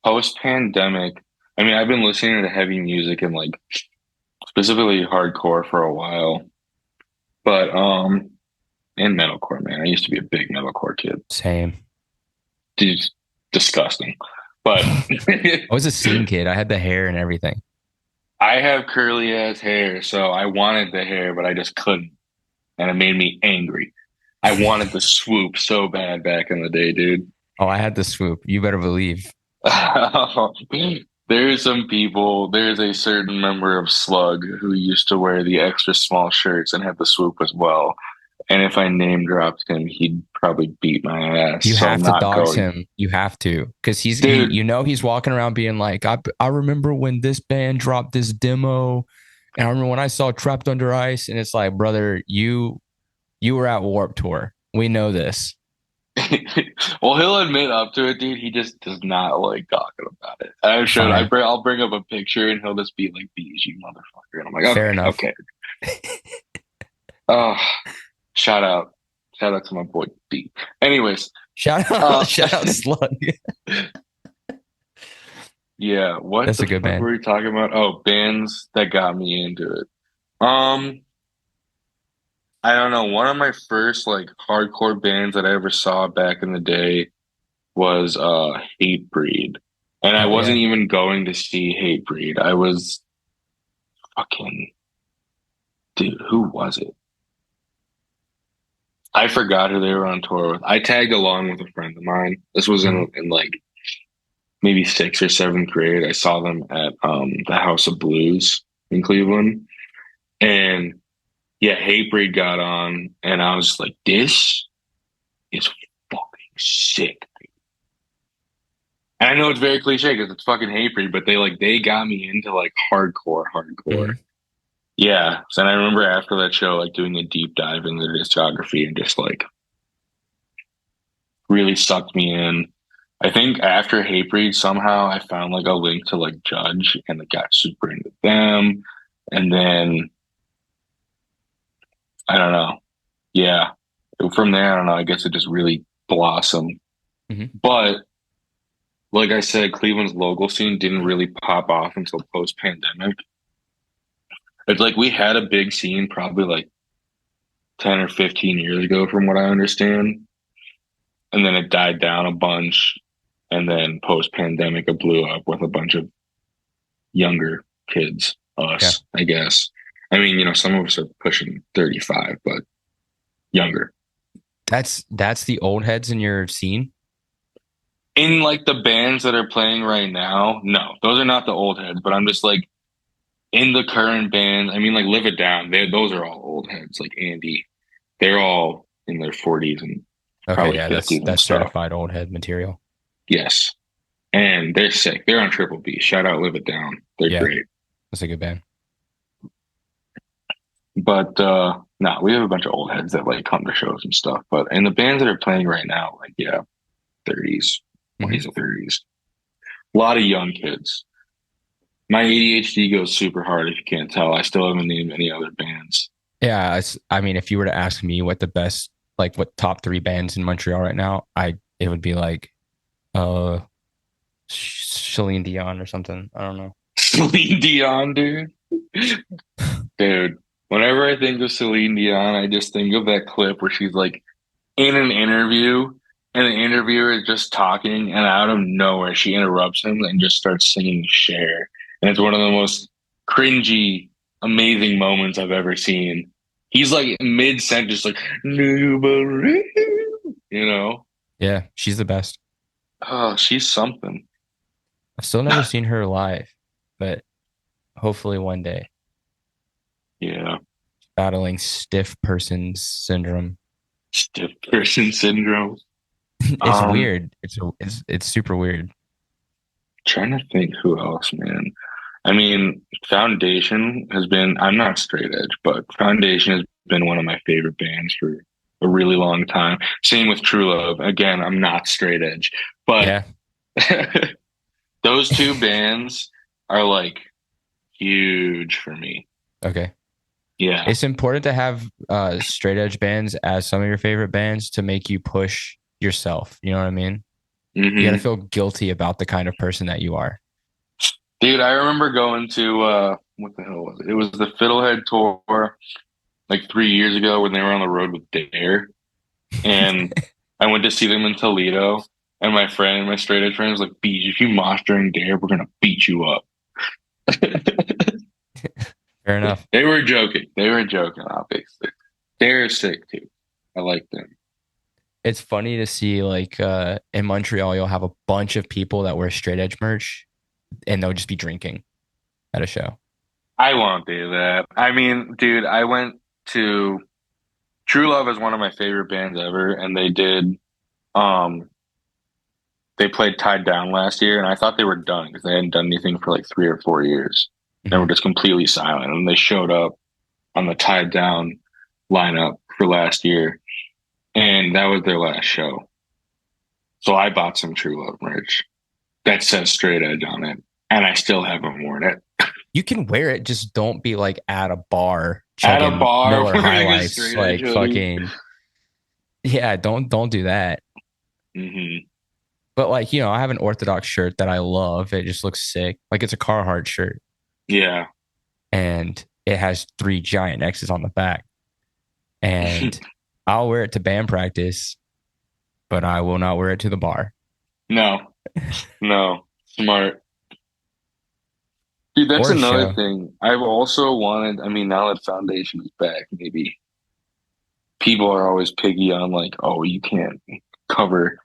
post pandemic, I mean, I've been listening to heavy music and like specifically hardcore for a while, but and metalcore, man. I used to be a big metalcore kid. Same. It's disgusting. But I was a scene kid. I had the hair and everything. I have curly ass hair, so I wanted the hair, but I just couldn't. And it made me angry. I wanted the swoop so bad back in the day, dude. Oh, I had the swoop. You better believe. There's some people, there's a certain member of Slug who used to wear the extra small shirts and had the swoop as well. And if I name dropped him, he'd probably beat my ass. You So I'm have to not dox going. him. You have to, because Dude, you know, he's walking around being like, I remember when this band dropped this demo, and I remember when I saw Trapped Under Ice, and it's like, brother, you were at Warp Tour. We know this. well, he'll admit up to it, dude. He just does not like talking about it. Fine, I'll bring up a picture and he'll just be like, "Beej, you motherfucker," and I'm like, fair "Okay, enough. okay." Oh, shout out, shout out to my boy B. Anyways, Shout out, uh, shout out, Slug. yeah. What That's the a good fuck band. were we talking about? Oh, bands that got me into it. Um, I don't know. One of my first like hardcore bands that I ever saw back in the day was Hatebreed. And I Oh wasn't yeah, even going to see Hatebreed. I was fucking dude, who was it? I forgot who they were on tour with. I tagged along with a friend of mine. This was hmm in like maybe sixth or seventh grade. I saw them at the House of Blues in Cleveland. And yeah, Hatebreed got on and I was like, this is fucking sick. And I know it's very cliche because it's fucking Hatebreed, but they got me into like hardcore. hmm Yeah. So and I remember after that show, like doing a deep dive into their discography and just like really sucked me in. I think after Hatebreed, somehow I found like a link to like Judge and like got super into them. And then I don't know. Yeah. From there, I don't know. I guess it just really blossomed. hmm But like I said, Cleveland's local scene didn't really pop off until post pandemic. It's like we had a big scene probably like 10 or 15 years ago, from what I understand. And then it died down a bunch. And then post pandemic, it blew up with a bunch of younger kids, Yeah, us, I guess. I mean, some of us are pushing 35, but younger. that's the old heads in your scene. In like the bands that are playing right now, no, those are not the old heads, but I'm just like in the current band. I mean, like Live It Down, those are all old heads, like Andy. They're all in their 40s and Okay, probably yeah, 50s and that's stuff. certified old head material. Yes. And they're sick. They're on Triple B. Shout out Live It Down. They're Yeah, great. that's a good band. But no, we have a bunch of old heads that like come to shows and stuff. But in the bands that are playing right now, like yeah, 30s, hmm 20s and 30s. A lot of young kids. My ADHD goes super hard if you can't tell. I still haven't named any other bands. Yeah, I mean, if you were to ask me what the best, like, what top three bands in Montreal right now, it would be like, uh, Celine Dion or something. I don't know. Celine Dion, dude. Dude, whenever I think of Celine Dion, I just think of that clip where she's like in an interview and the interviewer is just talking and out of nowhere she interrupts him and just starts singing Cher. And it's one of the most cringy, amazing moments I've ever seen. He's like mid sentence, like, "Nobody," you know? Yeah, she's the best. Oh, she's something. I've still never seen her live, but hopefully one day. Yeah. Battling stiff person syndrome. Stiff person syndrome. It's Um, weird. It's super weird. Trying to think who else, man. I mean, Foundation has been, I'm not straight edge, but Foundation has been one of my favorite bands for a really long time. Same with True Love. Again, I'm not straight edge, but Yeah. those two bands are like huge for me. Okay. Yeah. It's important to have straight edge bands as some of your favorite bands to make you push yourself. You know what I mean? You got to Hmm. feel guilty about the kind of person that you are. Dude, I remember going to, what the hell was it? It was the Fiddlehead tour like 3 years ago when they were on the road with Dare. And I went to see them in Toledo. And my straight edge friend was like, Beej, if you mosh during Dare, we're gonna beat you up. Fair enough. They were joking. They were joking, obviously. Dare is sick too. I like them. It's funny to see like in Montreal, you'll have a bunch of people that wear straight edge merch. and they'll just be drinking at a show. I won't do that. I mean, dude, I went to True Love is one of my favorite bands ever, and um they played Tied Down last year, and I thought they were done because they hadn't done anything for like 3 or 4 years. They were Hmm. just completely silent, and they showed up on the Tied Down lineup for last year, and that was their last show. So I bought some True Love merch that says Straight Edge on it, and I still haven't worn it. You can wear it, just don't be like at a bar At a chugging bar Miller High wearing a Lifes, Straight Edge like hoodie. fucking yeah. Don't do that. Hmm. But like I have an Orthodox shirt that I love. It just looks sick. Like it's a Carhartt shirt, Yeah. and it has three giant X's on the back. And I'll wear it to band practice, but I will not wear it to the bar. No, no. Smart. Dude, that's Or a another show. thing. I've also wanted, I mean, now that Foundation is back, maybe people are always piggy on like, oh, you can't cover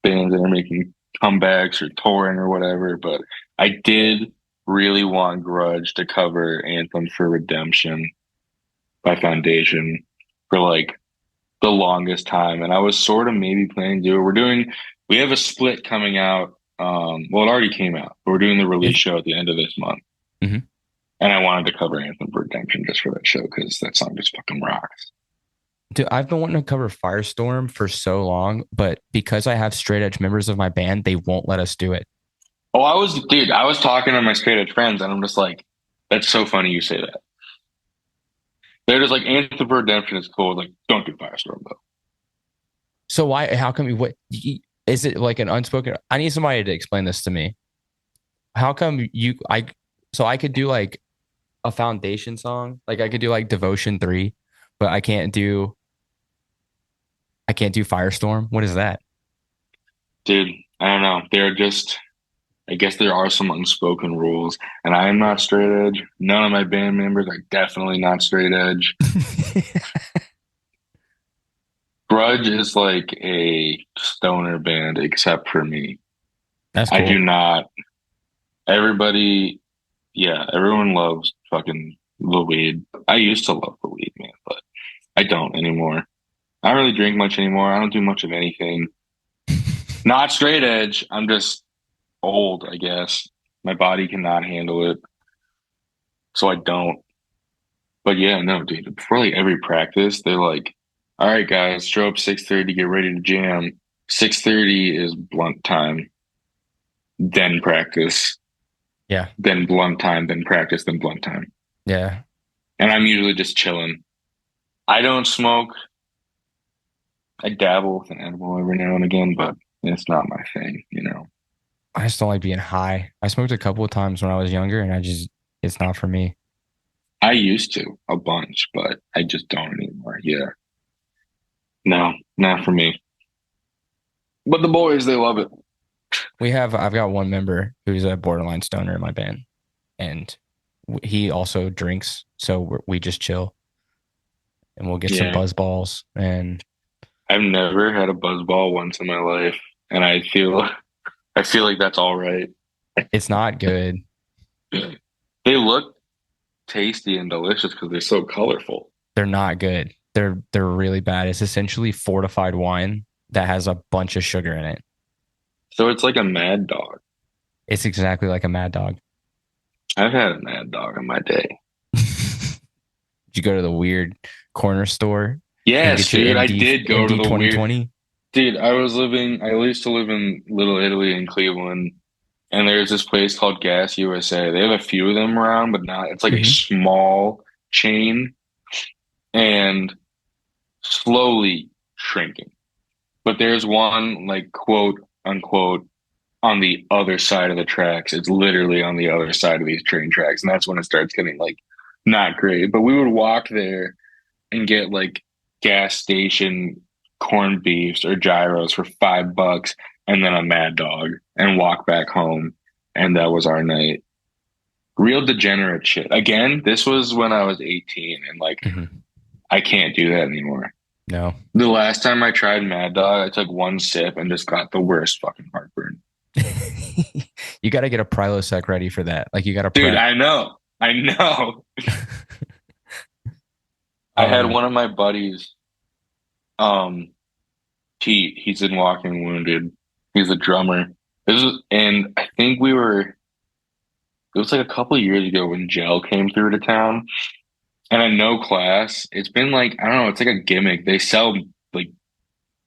bands that are making comebacks or touring or whatever. But I did really want Grudge to cover Anthem for Redemption by Foundation for like the longest time. And I was sort of maybe planning to do it. We have a split coming out. Well, it already came out, but we're doing the release show at the end of this month. Mm-hmm. And I wanted to cover Anthem for Redemption just for that show because that song just fucking rocks. Dude, I've been wanting to cover Firestorm for so long, but because I have straight edge members of my band, they won't let us do it. Oh, I was talking to my straight edge friends and I'm just like, that's so funny you say that. They're just like, Anthem for Redemption is cool. Like, don't do Firestorm though. So why? How come? What is it like an unspoken? I need somebody to explain this to me. How come you? So I could do like a foundation song, like I could do like Devotion 3, but I can't do Firestorm. What is that? Dude, I don't know. I guess there are some unspoken rules. And I am not straight edge. None of my band members are definitely not straight edge. Grudge is like a stoner band except for me. That's I do cool. not. Everybody, yeah, everyone loves fucking the weed. I used to love the weed, man, but I don't anymore. I don't really drink much anymore. I don't do much of anything. Not straight edge. I'm just old, I guess. My body cannot handle it, so I don't. But yeah, no, dude. Before like every practice, they're like, "All right, guys, show up 6:30, get ready to jam. 6:30 is blunt time, then practice, Yeah, then blunt time, then practice, then blunt time." yeah. And I'm usually just chilling. I don't smoke. I dabble with an edible every now and again, but it's not my thing, you know. I just don't like being high. I smoked a couple of times when I was younger, and it's not for me. I used to a bunch, but I just don't anymore. Yeah. No, not for me. But the boys, they love it. I've got one member who's a borderline stoner in my band, and he also drinks. So we just chill and we'll get some Yeah. buzz balls. And I've never had a buzz ball once in my life, and I feel like that's all right. it's not good. They look tasty and delicious because they're so colorful. They're not good. They're really bad. It's essentially fortified wine that has a bunch of sugar in it. So it's like a mad dog. It's exactly like a Mad Dog. I've had a mad dog in my day. Did you go to the weird corner store and Yes, get your dude, I did go to MD the weird. 2020? Dude, I used to live in Little Italy in Cleveland, and there's this place called Gas USA. They have a few of them around, but not, it's like a Mm-hmm. small chain and slowly shrinking. But there's one, like, quote unquote, on the other side of the tracks. It's literally on the other side of these train tracks. And that's when it starts getting like not great. But we would walk there and get like gas station corned beefs or gyros for $5 and then a mad dog and walk back home. And that was our night. Real degenerate shit. Again, this was when I was 18 and like Mm-hmm. I can't do that anymore. No. The last time I tried Mad Dog, I took one sip and just got the worst fucking heartburn. You got to get a Prilosec ready for that. Like you got to Dude, prep. I know. I know. I had Um, one of my buddies, um, Pete, he's in Walking Wounded. He's a drummer. And I think it was like a couple of years ago when Gel came through to town. And I know class, it's been like, I don't know, it's like a gimmick. They sell like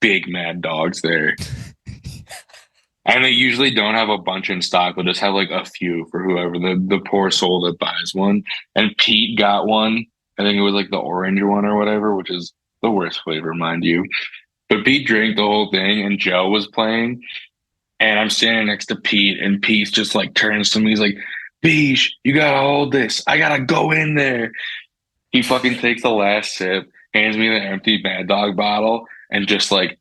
big mad dogs there. And they usually don't have a bunch in stock, but just have like a few for whoever the poor soul that buys one. And Pete got one. I think it was like the orange one or whatever, which is the worst flavor, mind you. But Pete drank the whole thing, and Joe was playing. And I'm standing next to Pete, and Pete just like turns to me. He's like, Beej, you gotta hold this. I gotta go in there. He fucking takes the last sip, hands me the empty Mad Dog bottle, and just like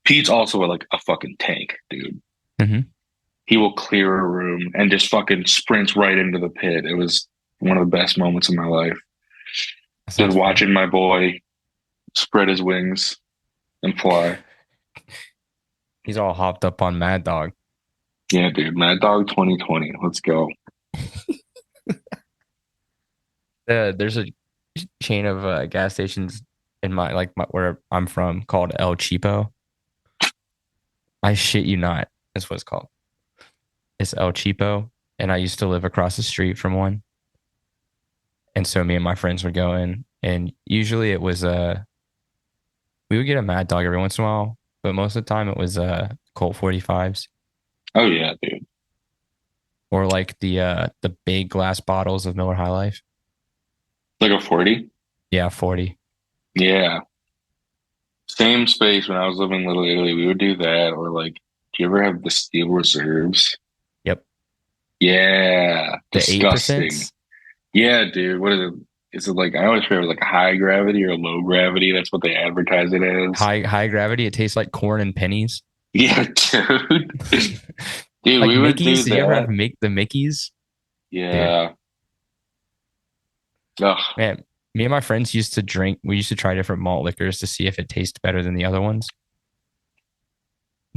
Pete's also like a fucking tank, dude. mhm. He will clear a room and just fucking sprints right into the pit. It was one of the best moments of my life. That Just sounds fun. watching my boy spread his wings and fly. He's all hopped up on Mad Dog. Yeah, dude. Mad Dog 2020. Let's go. There's a chain of gas stations in where I'm from called El Cheapo. I shit you not. That's what it's called. It's El Cheapo, and I used to live across the street from one. And so me and my friends would go in, and usually it was we would get a Mad Dog every once in a while, but most of the time it was Colt 45s Oh yeah, dude. or like the big glass bottles of Miller High Life. Like a 40? Yeah, 40. Yeah. Same space when I was living in Little Italy. We would do that. Or like, do you ever have the steel reserves? Yep. Yeah. The Disgusting. 8%. Yeah, dude. What is it? Is it like I always forget like a high gravity or low gravity? That's what they advertise it as. High gravity. It tastes like corn and pennies. Yeah, dude. Dude, Like we would Mickey's. do Did you ever have that. make the Mickey's? Dude, Yeah. Ugh. man, me and my friends used to drink. We used to try different malt liquors to see if it tastes better than the other ones.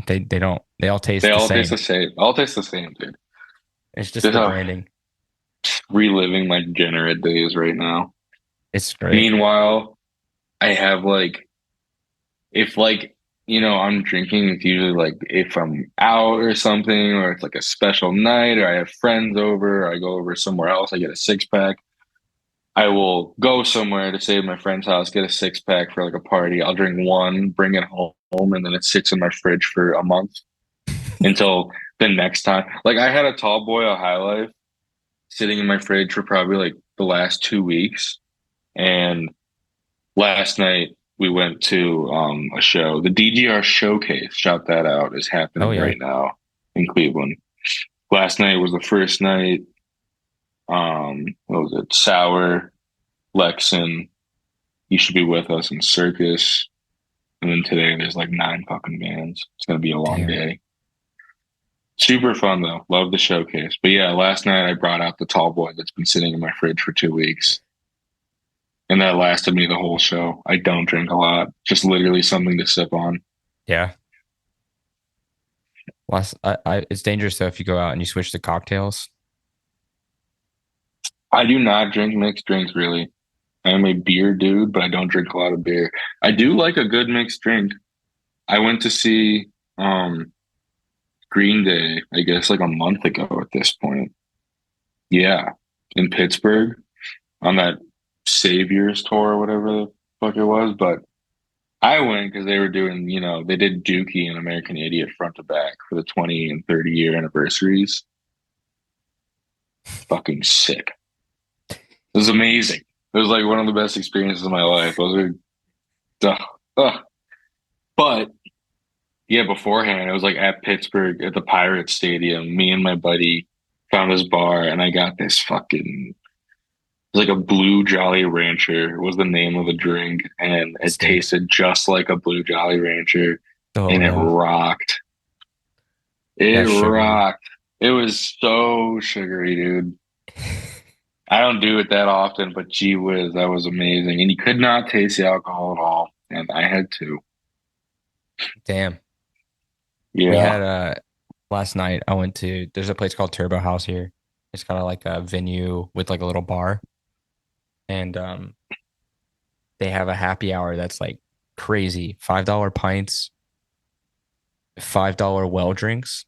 They don't. They all They taste the all taste the same. same. All taste the same, dude. It's just Just the branding. reliving my degenerate days right now. It's great. Meanwhile, I have like if like I'm drinking, it's usually like if I'm out or something, or it's like a special night, or I have friends over, or I go over somewhere else, I get a six pack. I will go somewhere to stay at my friend's house, get a six pack for like a party. I'll drink one, bring it home, and then it sits in my fridge for a month until the next time. Like I had a tall boy, a high life, sitting in my fridge for probably like the last 2 weeks. And last night we went to a show. The DGR Showcase, shout that out, is Oh happening yeah. right now in Cleveland. Last night was the first night. What was it? Sour, Lexon, You Should Be With Us, and Circus. And then today there's like nine fucking bands. It's gonna be a long Damn. day. Super fun though. Love the showcase. But yeah, last night I brought out the tall boy that's been sitting in my fridge for 2 weeks. And that lasted me the whole show. I don't drink a lot, just literally something to sip on. Yeah. It's dangerous though if you go out and you switch to cocktails. I do not drink mixed drinks really. I am a beer dude, but I don't drink a lot of beer. I do like a good mixed drink. I went to see Green Day, I guess like a month ago at this point. Yeah, in Pittsburgh on that Saviors tour or whatever the fuck it was. But I went because they were doing, they did Dookie and American Idiot front to back for the 20 and 30-year anniversaries. Fucking sick. It was amazing. It was like one of the best experiences of my life. Those are, uh, but yeah, beforehand, it was like at Pittsburgh at the Pirates Stadium. Me and my buddy found this bar, and I got this fucking it was like a blue Jolly Rancher was the name of the drink, and it Sick. tasted just like a blue Jolly Rancher, Oh and it no. rocked. It That's sugary. rocked. It was so sugary, dude. I don't do it that often, but gee whiz, that was amazing. And you could not taste the alcohol at all, and I had to. Damn. We Yeah. had last night I went to there's a place called Turbo House here. It's kind of like a venue with like a little bar, and they have a happy hour that's like crazy. $5 pints, $5 well drinks,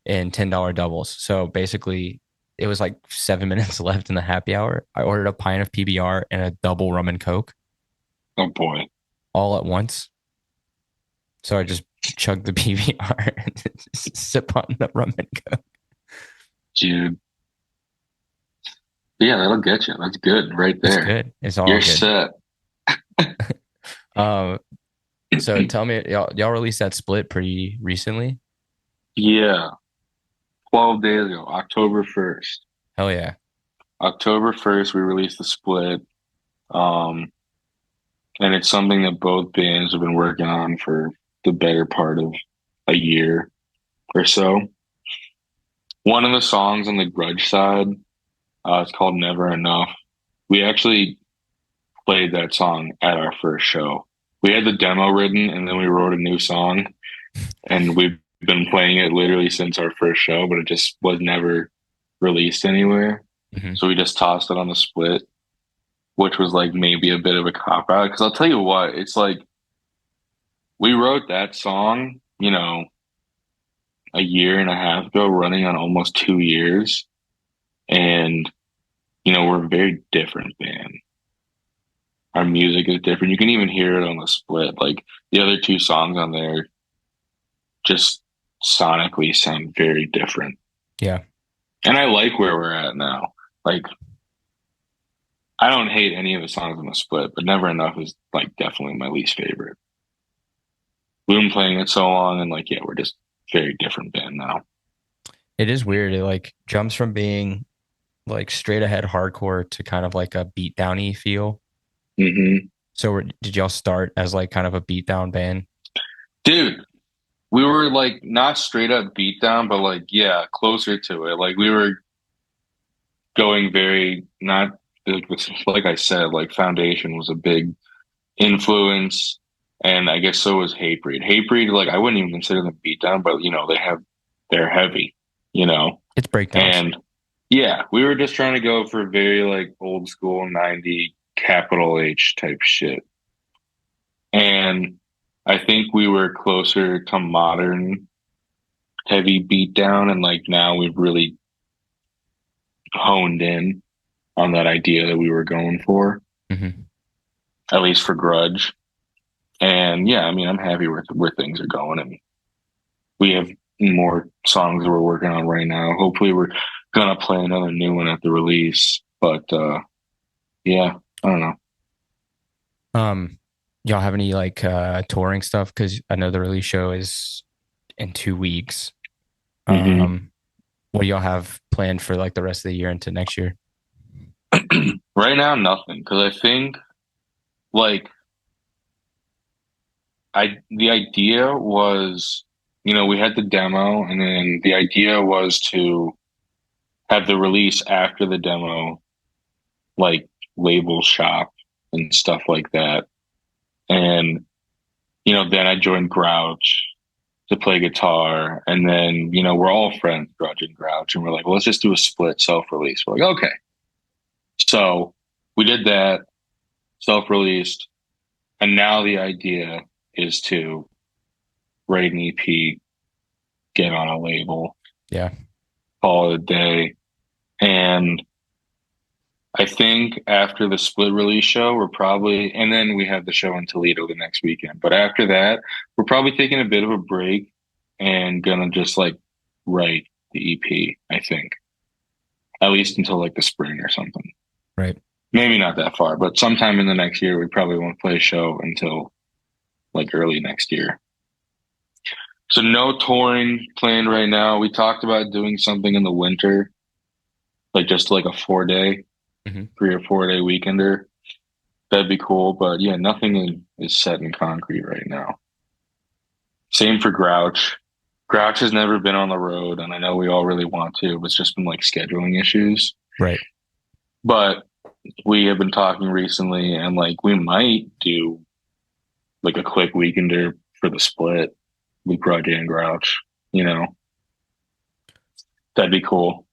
and $10 doubles. So basically it was like 7 minutes left in the happy hour. I ordered a pint of PBR and a double rum and coke Oh boy. all at once. So I just chugged the PBR and sip on the rum and coke. Dude. Yeah, that'll get you. That's good right It's there. good. It's all You're good. set. Um, so tell me, y'all released that split pretty recently? Yeah. 12 days ago, October 1st. Hell yeah. October 1st, we released the split. Um, and it's something that both bands have been working on for the better part of a year or so. One of the songs on the Grudge side, it's called Never Enough. We actually played that song at our first show. We had the demo written and then we wrote a new song and we've been playing it literally since our first show, but it just was never released anywhere. Hmm. So we just tossed it on the split, which was like maybe a bit of a cop out. Cause I'll tell you what, it's like we wrote that song, a year and a half ago, running on almost 2 years. And, we're a very different band. Our music is different. You can even hear it on the split. Like the other two songs on there just sonically sound very different. Yeah. And I like where we're at now. Like, I don't hate any of the songs on the split, but Never Enough is like definitely my least favorite. We've been playing it so long and like, yeah, we're just very different band now. It is weird. It like jumps from being like straight ahead hardcore to kind of like a beat downy feel. Hmm. So did y'all start as like kind of a beat down band? Dude, we were like not straight up beat down, but like, yeah, closer to it. Like we were going very not like I said, like Foundation was a big influence, and I guess so was Hatebreed. Hatebreed, like I wouldn't even consider them beatdown, but they're heavy, you know. It's breakdowns. And yeah, we were just trying to go for very like old school 90 capital H type shit. And I think we were closer to modern heavy beatdown, and like now we've really honed in on that idea that we were going for, Hmm. at least for Grudge. And yeah, I mean, I'm happy with where things are going. And we have more songs that we're working on right now. Hopefully, we're gonna play another new one at the release. But yeah, I don't know. Um, y'all have any like touring stuff? Because I know the release show is in 2 weeks. Hmm. Um, what do y'all have planned for like the rest of the year into next year? Right now, nothing, because I think like the idea was, we had the demo, and then the idea was to have the release after the demo, like label shop and stuff like that. And then I joined Grouch to play guitar. And then, we're all friends, Grudge and Grouch. And we're like, well, let's just do a split self release. We're like, okay. So we did that, self released. And now the idea is to write an EP, get on a label, Yeah. call it a day. And I think after the split release show, and then we have the show in Toledo the next weekend. But after that, we're probably taking a bit of a break and gonna just like write the EP, I think, at least until like the spring or something. Right. Maybe not that far, but sometime in the next year, we probably won't play a show until like early next year. So no touring planned right now. We talked about doing something in the winter, like just like a 4 day, Hmm. 3 or 4 day weekender. That'd be cool, but yeah, nothing is set in concrete right now. Same for Grouch. Grouch has never been on the road, and I know we all really want to, but it's just been like scheduling issues. Right. But we have been talking recently, and like we might do like a quick weekender for the split. with Grudge and Grouch. You know, that'd be cool.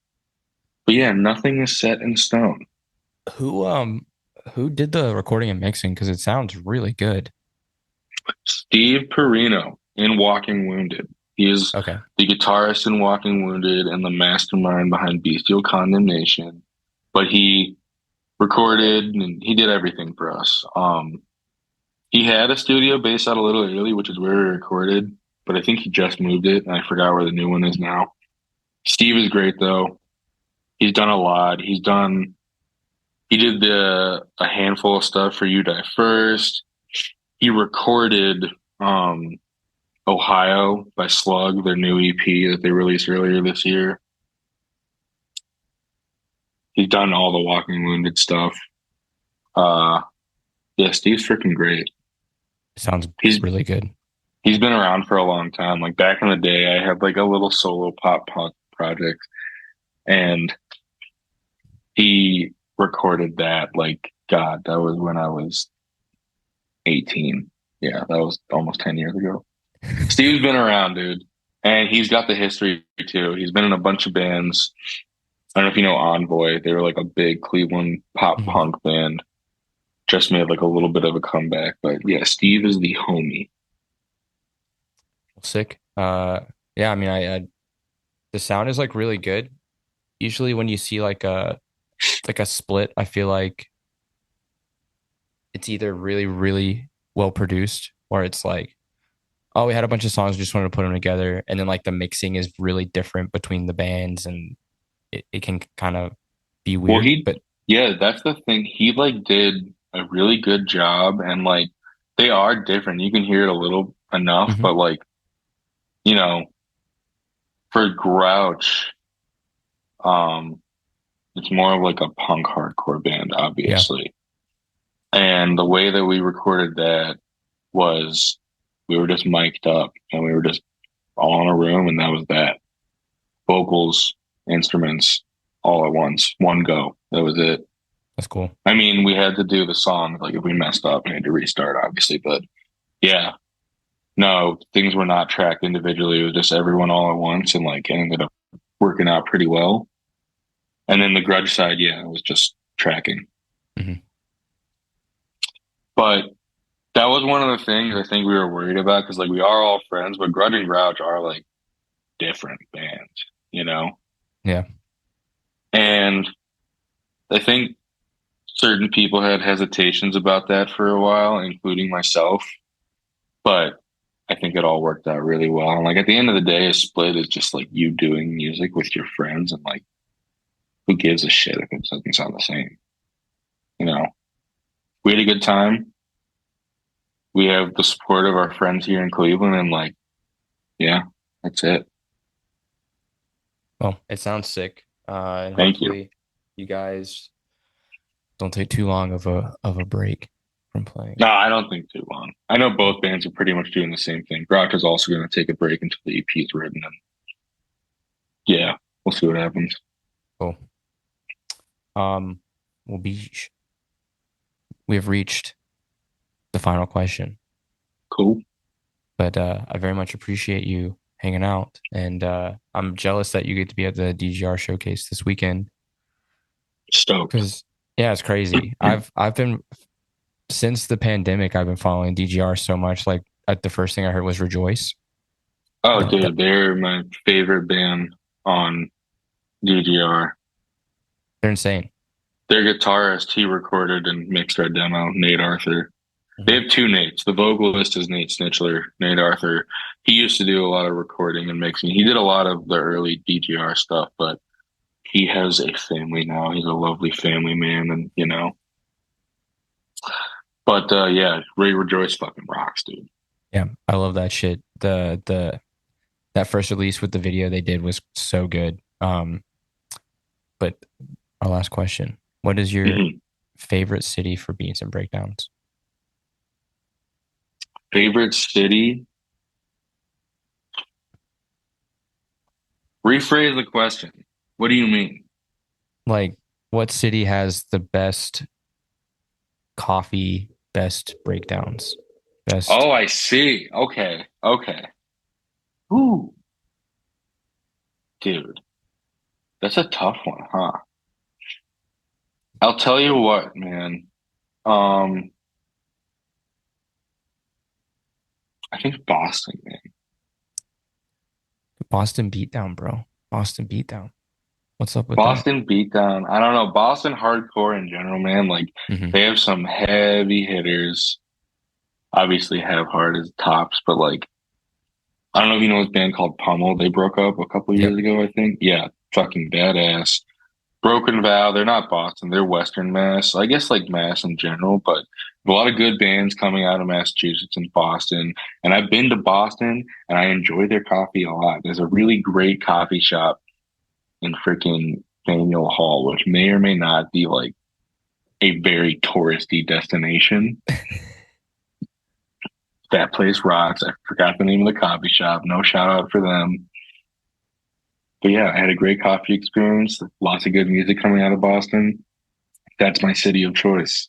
But yeah, nothing is set in stone. Who um who did the recording and mixing? Because it sounds really good. Steve Perino in Walking Wounded. He is Okay. the guitarist in Walking Wounded and the mastermind behind Bestial Condemnation. But he recorded and he did everything for us. He had a studio based out of Little Italy, which is where we recorded, but I think he just moved it, and I forgot where the new one is now. Steve is great though. He's done a lot. He did a handful of stuff for You Die First. He recorded um Ohio by Slug, their new EP that they released earlier this year. He's done all the Walking Wounded stuff. Uh yeah, Steve's freaking great. Sounds He's really good. he's been around for a long time. Like back in the day, I had like a little solo pop punk project and he recorded that like God, that was when I was 18. Yeah, that was almost 10 years ago. Steve's been around, dude. And he's got the history too. He's been in a bunch of bands. I don't know if you know Envoy. They were like a big Cleveland pop Mhm. punk band. Just made like a little bit of a comeback. But yeah, Steve is the homie. Sick. Yeah, I mean, I the sound is like really good. Usually when you see like a split, I feel like it's either really, really well produced or it's like, oh, we had a bunch of songs, just wanted to put them together. And then like the mixing is really different between the bands and it can kind of be Well, weird. But yeah, that's the thing. He like did a really good job and like they are different. You can hear it a little enough, mhm, but like, you know, for Grouch, um, it's more of like a punk hardcore band, yeah, obviously. And the way that we recorded that was we were just mic'd up and we were just all in a room and that was that. Vocals, instruments, all at once, one go. That was it. that's cool. I mean, we had to do the song, like if we messed up, we had to restart, obviously. But yeah, no, things were not tracked individually. It was just everyone all at once and like it ended up working out pretty well. And then the Grudge side, yeah, it was just tracking. Hmm. But that was one of the things I think we were worried about because like we are all friends, but Grudge and Grouch are like different bands, you know? Yeah. And I think certain people had hesitations about that for a while, including myself. But I think it all worked out really well. And like at the end of the day, a split is just like you doing music with your friends and like who gives a shit if it doesn't sound the same? You know, we had a good time. We have the support of our friends here in Cleveland and like, yeah, that's it. Well, it sounds sick. And Thank you. hopefully you guys don't take too long of a break from playing. No, I don't think too long. I know both bands are pretty much doing the same thing. Grouch is also going to take a break until the EP is written. And yeah, we'll see what happens. Cool. Um, well, Beej, we have reached the final question, Cool. but I very much appreciate you hanging out, and I'm jealous that you get to be at the DGR showcase this weekend Stoked. because yeah, it's crazy. I've been since the pandemic, I've been following DGR so much. Like, the first thing I heard was Rejoice. Oh, That dude, they're my favorite band on DGR. they're insane. Their guitarist, he recorded and mixed our demo, Nate Arthur. They Mhm. have two Nates. The vocalist is Nate Snitchler. Nate Arthur, he used to do a lot of recording and mixing. He did a lot of the early DGR stuff, but he has a family now. He's a lovely family man, and you know. But yeah, Ray Rejoice fucking rocks, dude. Yeah, I love that shit. The that first release with the video they did was so good. But our last question: what is your Mhm. favorite city for beats and breakdowns? Favorite city? Rephrase the question. What do you mean? Like, what city has the best coffee, best breakdowns, best? Oh, I see. Okay. Okay. Ooh, dude, that's a tough one, huh? I'll tell you what, man. Um, I think Boston, man. Boston beatdown, bro. Boston beatdown. What's up with that? Boston beatdown. I don't know. Boston hardcore in general, man. Like Hmm. they have some heavy hitters. Obviously, have hard as tops, but like I don't know if you know this band called Pummel. They broke up a couple years Yep. ago, I think. Yeah, fucking badass. Broken Vow. They're not Boston. They're Western Mass. I guess like Mass in general, but a lot of good bands coming out of Massachusetts and Boston. And I've been to Boston, and I enjoy their coffee a lot. There's a really great coffee shop in freaking Faneuil Hall, which may or may not be like a very touristy destination. That place rocks. I forgot the name of the coffee shop. No shout out for them. But yeah, I had a great coffee experience. Lots of good music coming out of Boston. That's my city of choice.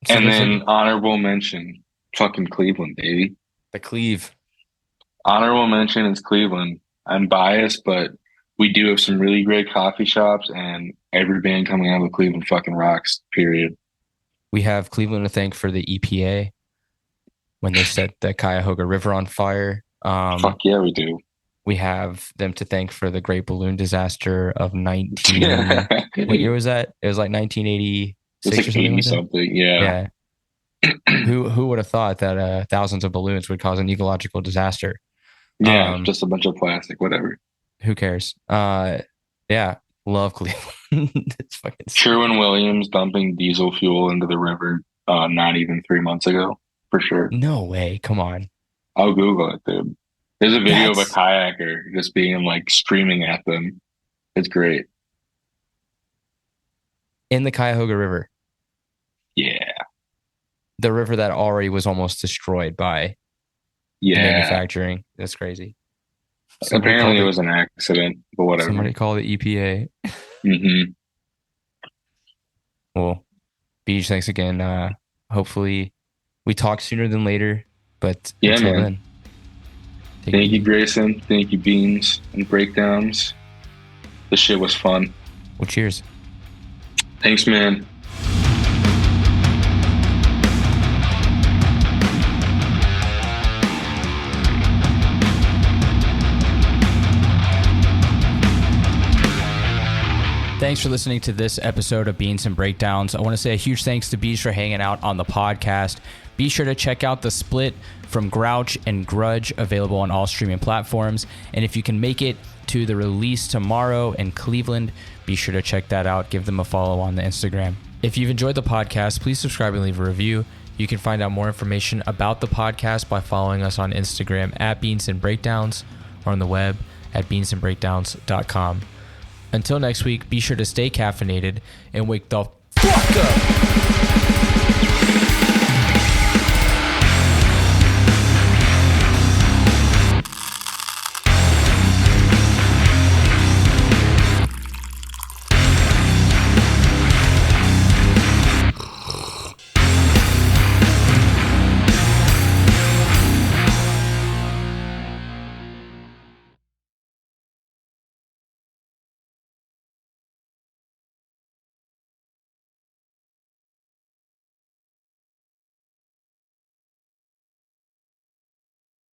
So And there's like then honorable mention, fucking Cleveland, baby. the Cleve. Honorable mention is Cleveland. I'm biased, but we do have some really great coffee shops, and every band coming out of Cleveland fucking rocks, period. We have Cleveland to thank for the EPA when they set the Cuyahoga River on fire. Fuck yeah, we do. We have them to thank for the Great Balloon Disaster of 19. Yeah. What year was that? It was like 1986 It's or like something 80 like that. something. Yeah. Yeah. Who would have thought that thousands of balloons would cause an ecological disaster? Yeah. Um, Just a bunch of plastic, whatever. who cares? Yeah, love Cleveland. It's fucking sick. Sherwin-Williams dumping diesel fuel into the river not even 3 months ago, for sure. No way. Come on. I'll Google it, dude. There's a video of a That's kayaker just being like screaming at them. It's great. in the Cuyahoga River, Yeah. the river that already was almost destroyed by the Yeah. manufacturing. That's crazy. Apparently it was an accident, but whatever. Somebody call the EPA. Hmm. Well, Beej, thanks again. Hopefully we talk sooner than later, but Yeah, until man. then, Thank you, Grayson. Thank you, Beans and Breakdowns. This shit was fun. Well, cheers. Thanks, man. Thanks for listening to this episode of Beans and Breakdowns. I want to say a huge thanks to Beej for hanging out on the podcast. Be sure to check out the split from Grouch and Grudge, available on all streaming platforms. And if you can make it to the release tomorrow in Cleveland, be sure to check that out. Give them a follow on the Instagram. If you've enjoyed the podcast, please subscribe and leave a review. You can find out more information about the podcast by following us on Instagram at Beans and Breakdowns or on the web at beansandbreakdowns.com. Until next week, be sure to stay caffeinated and wake the fuck up.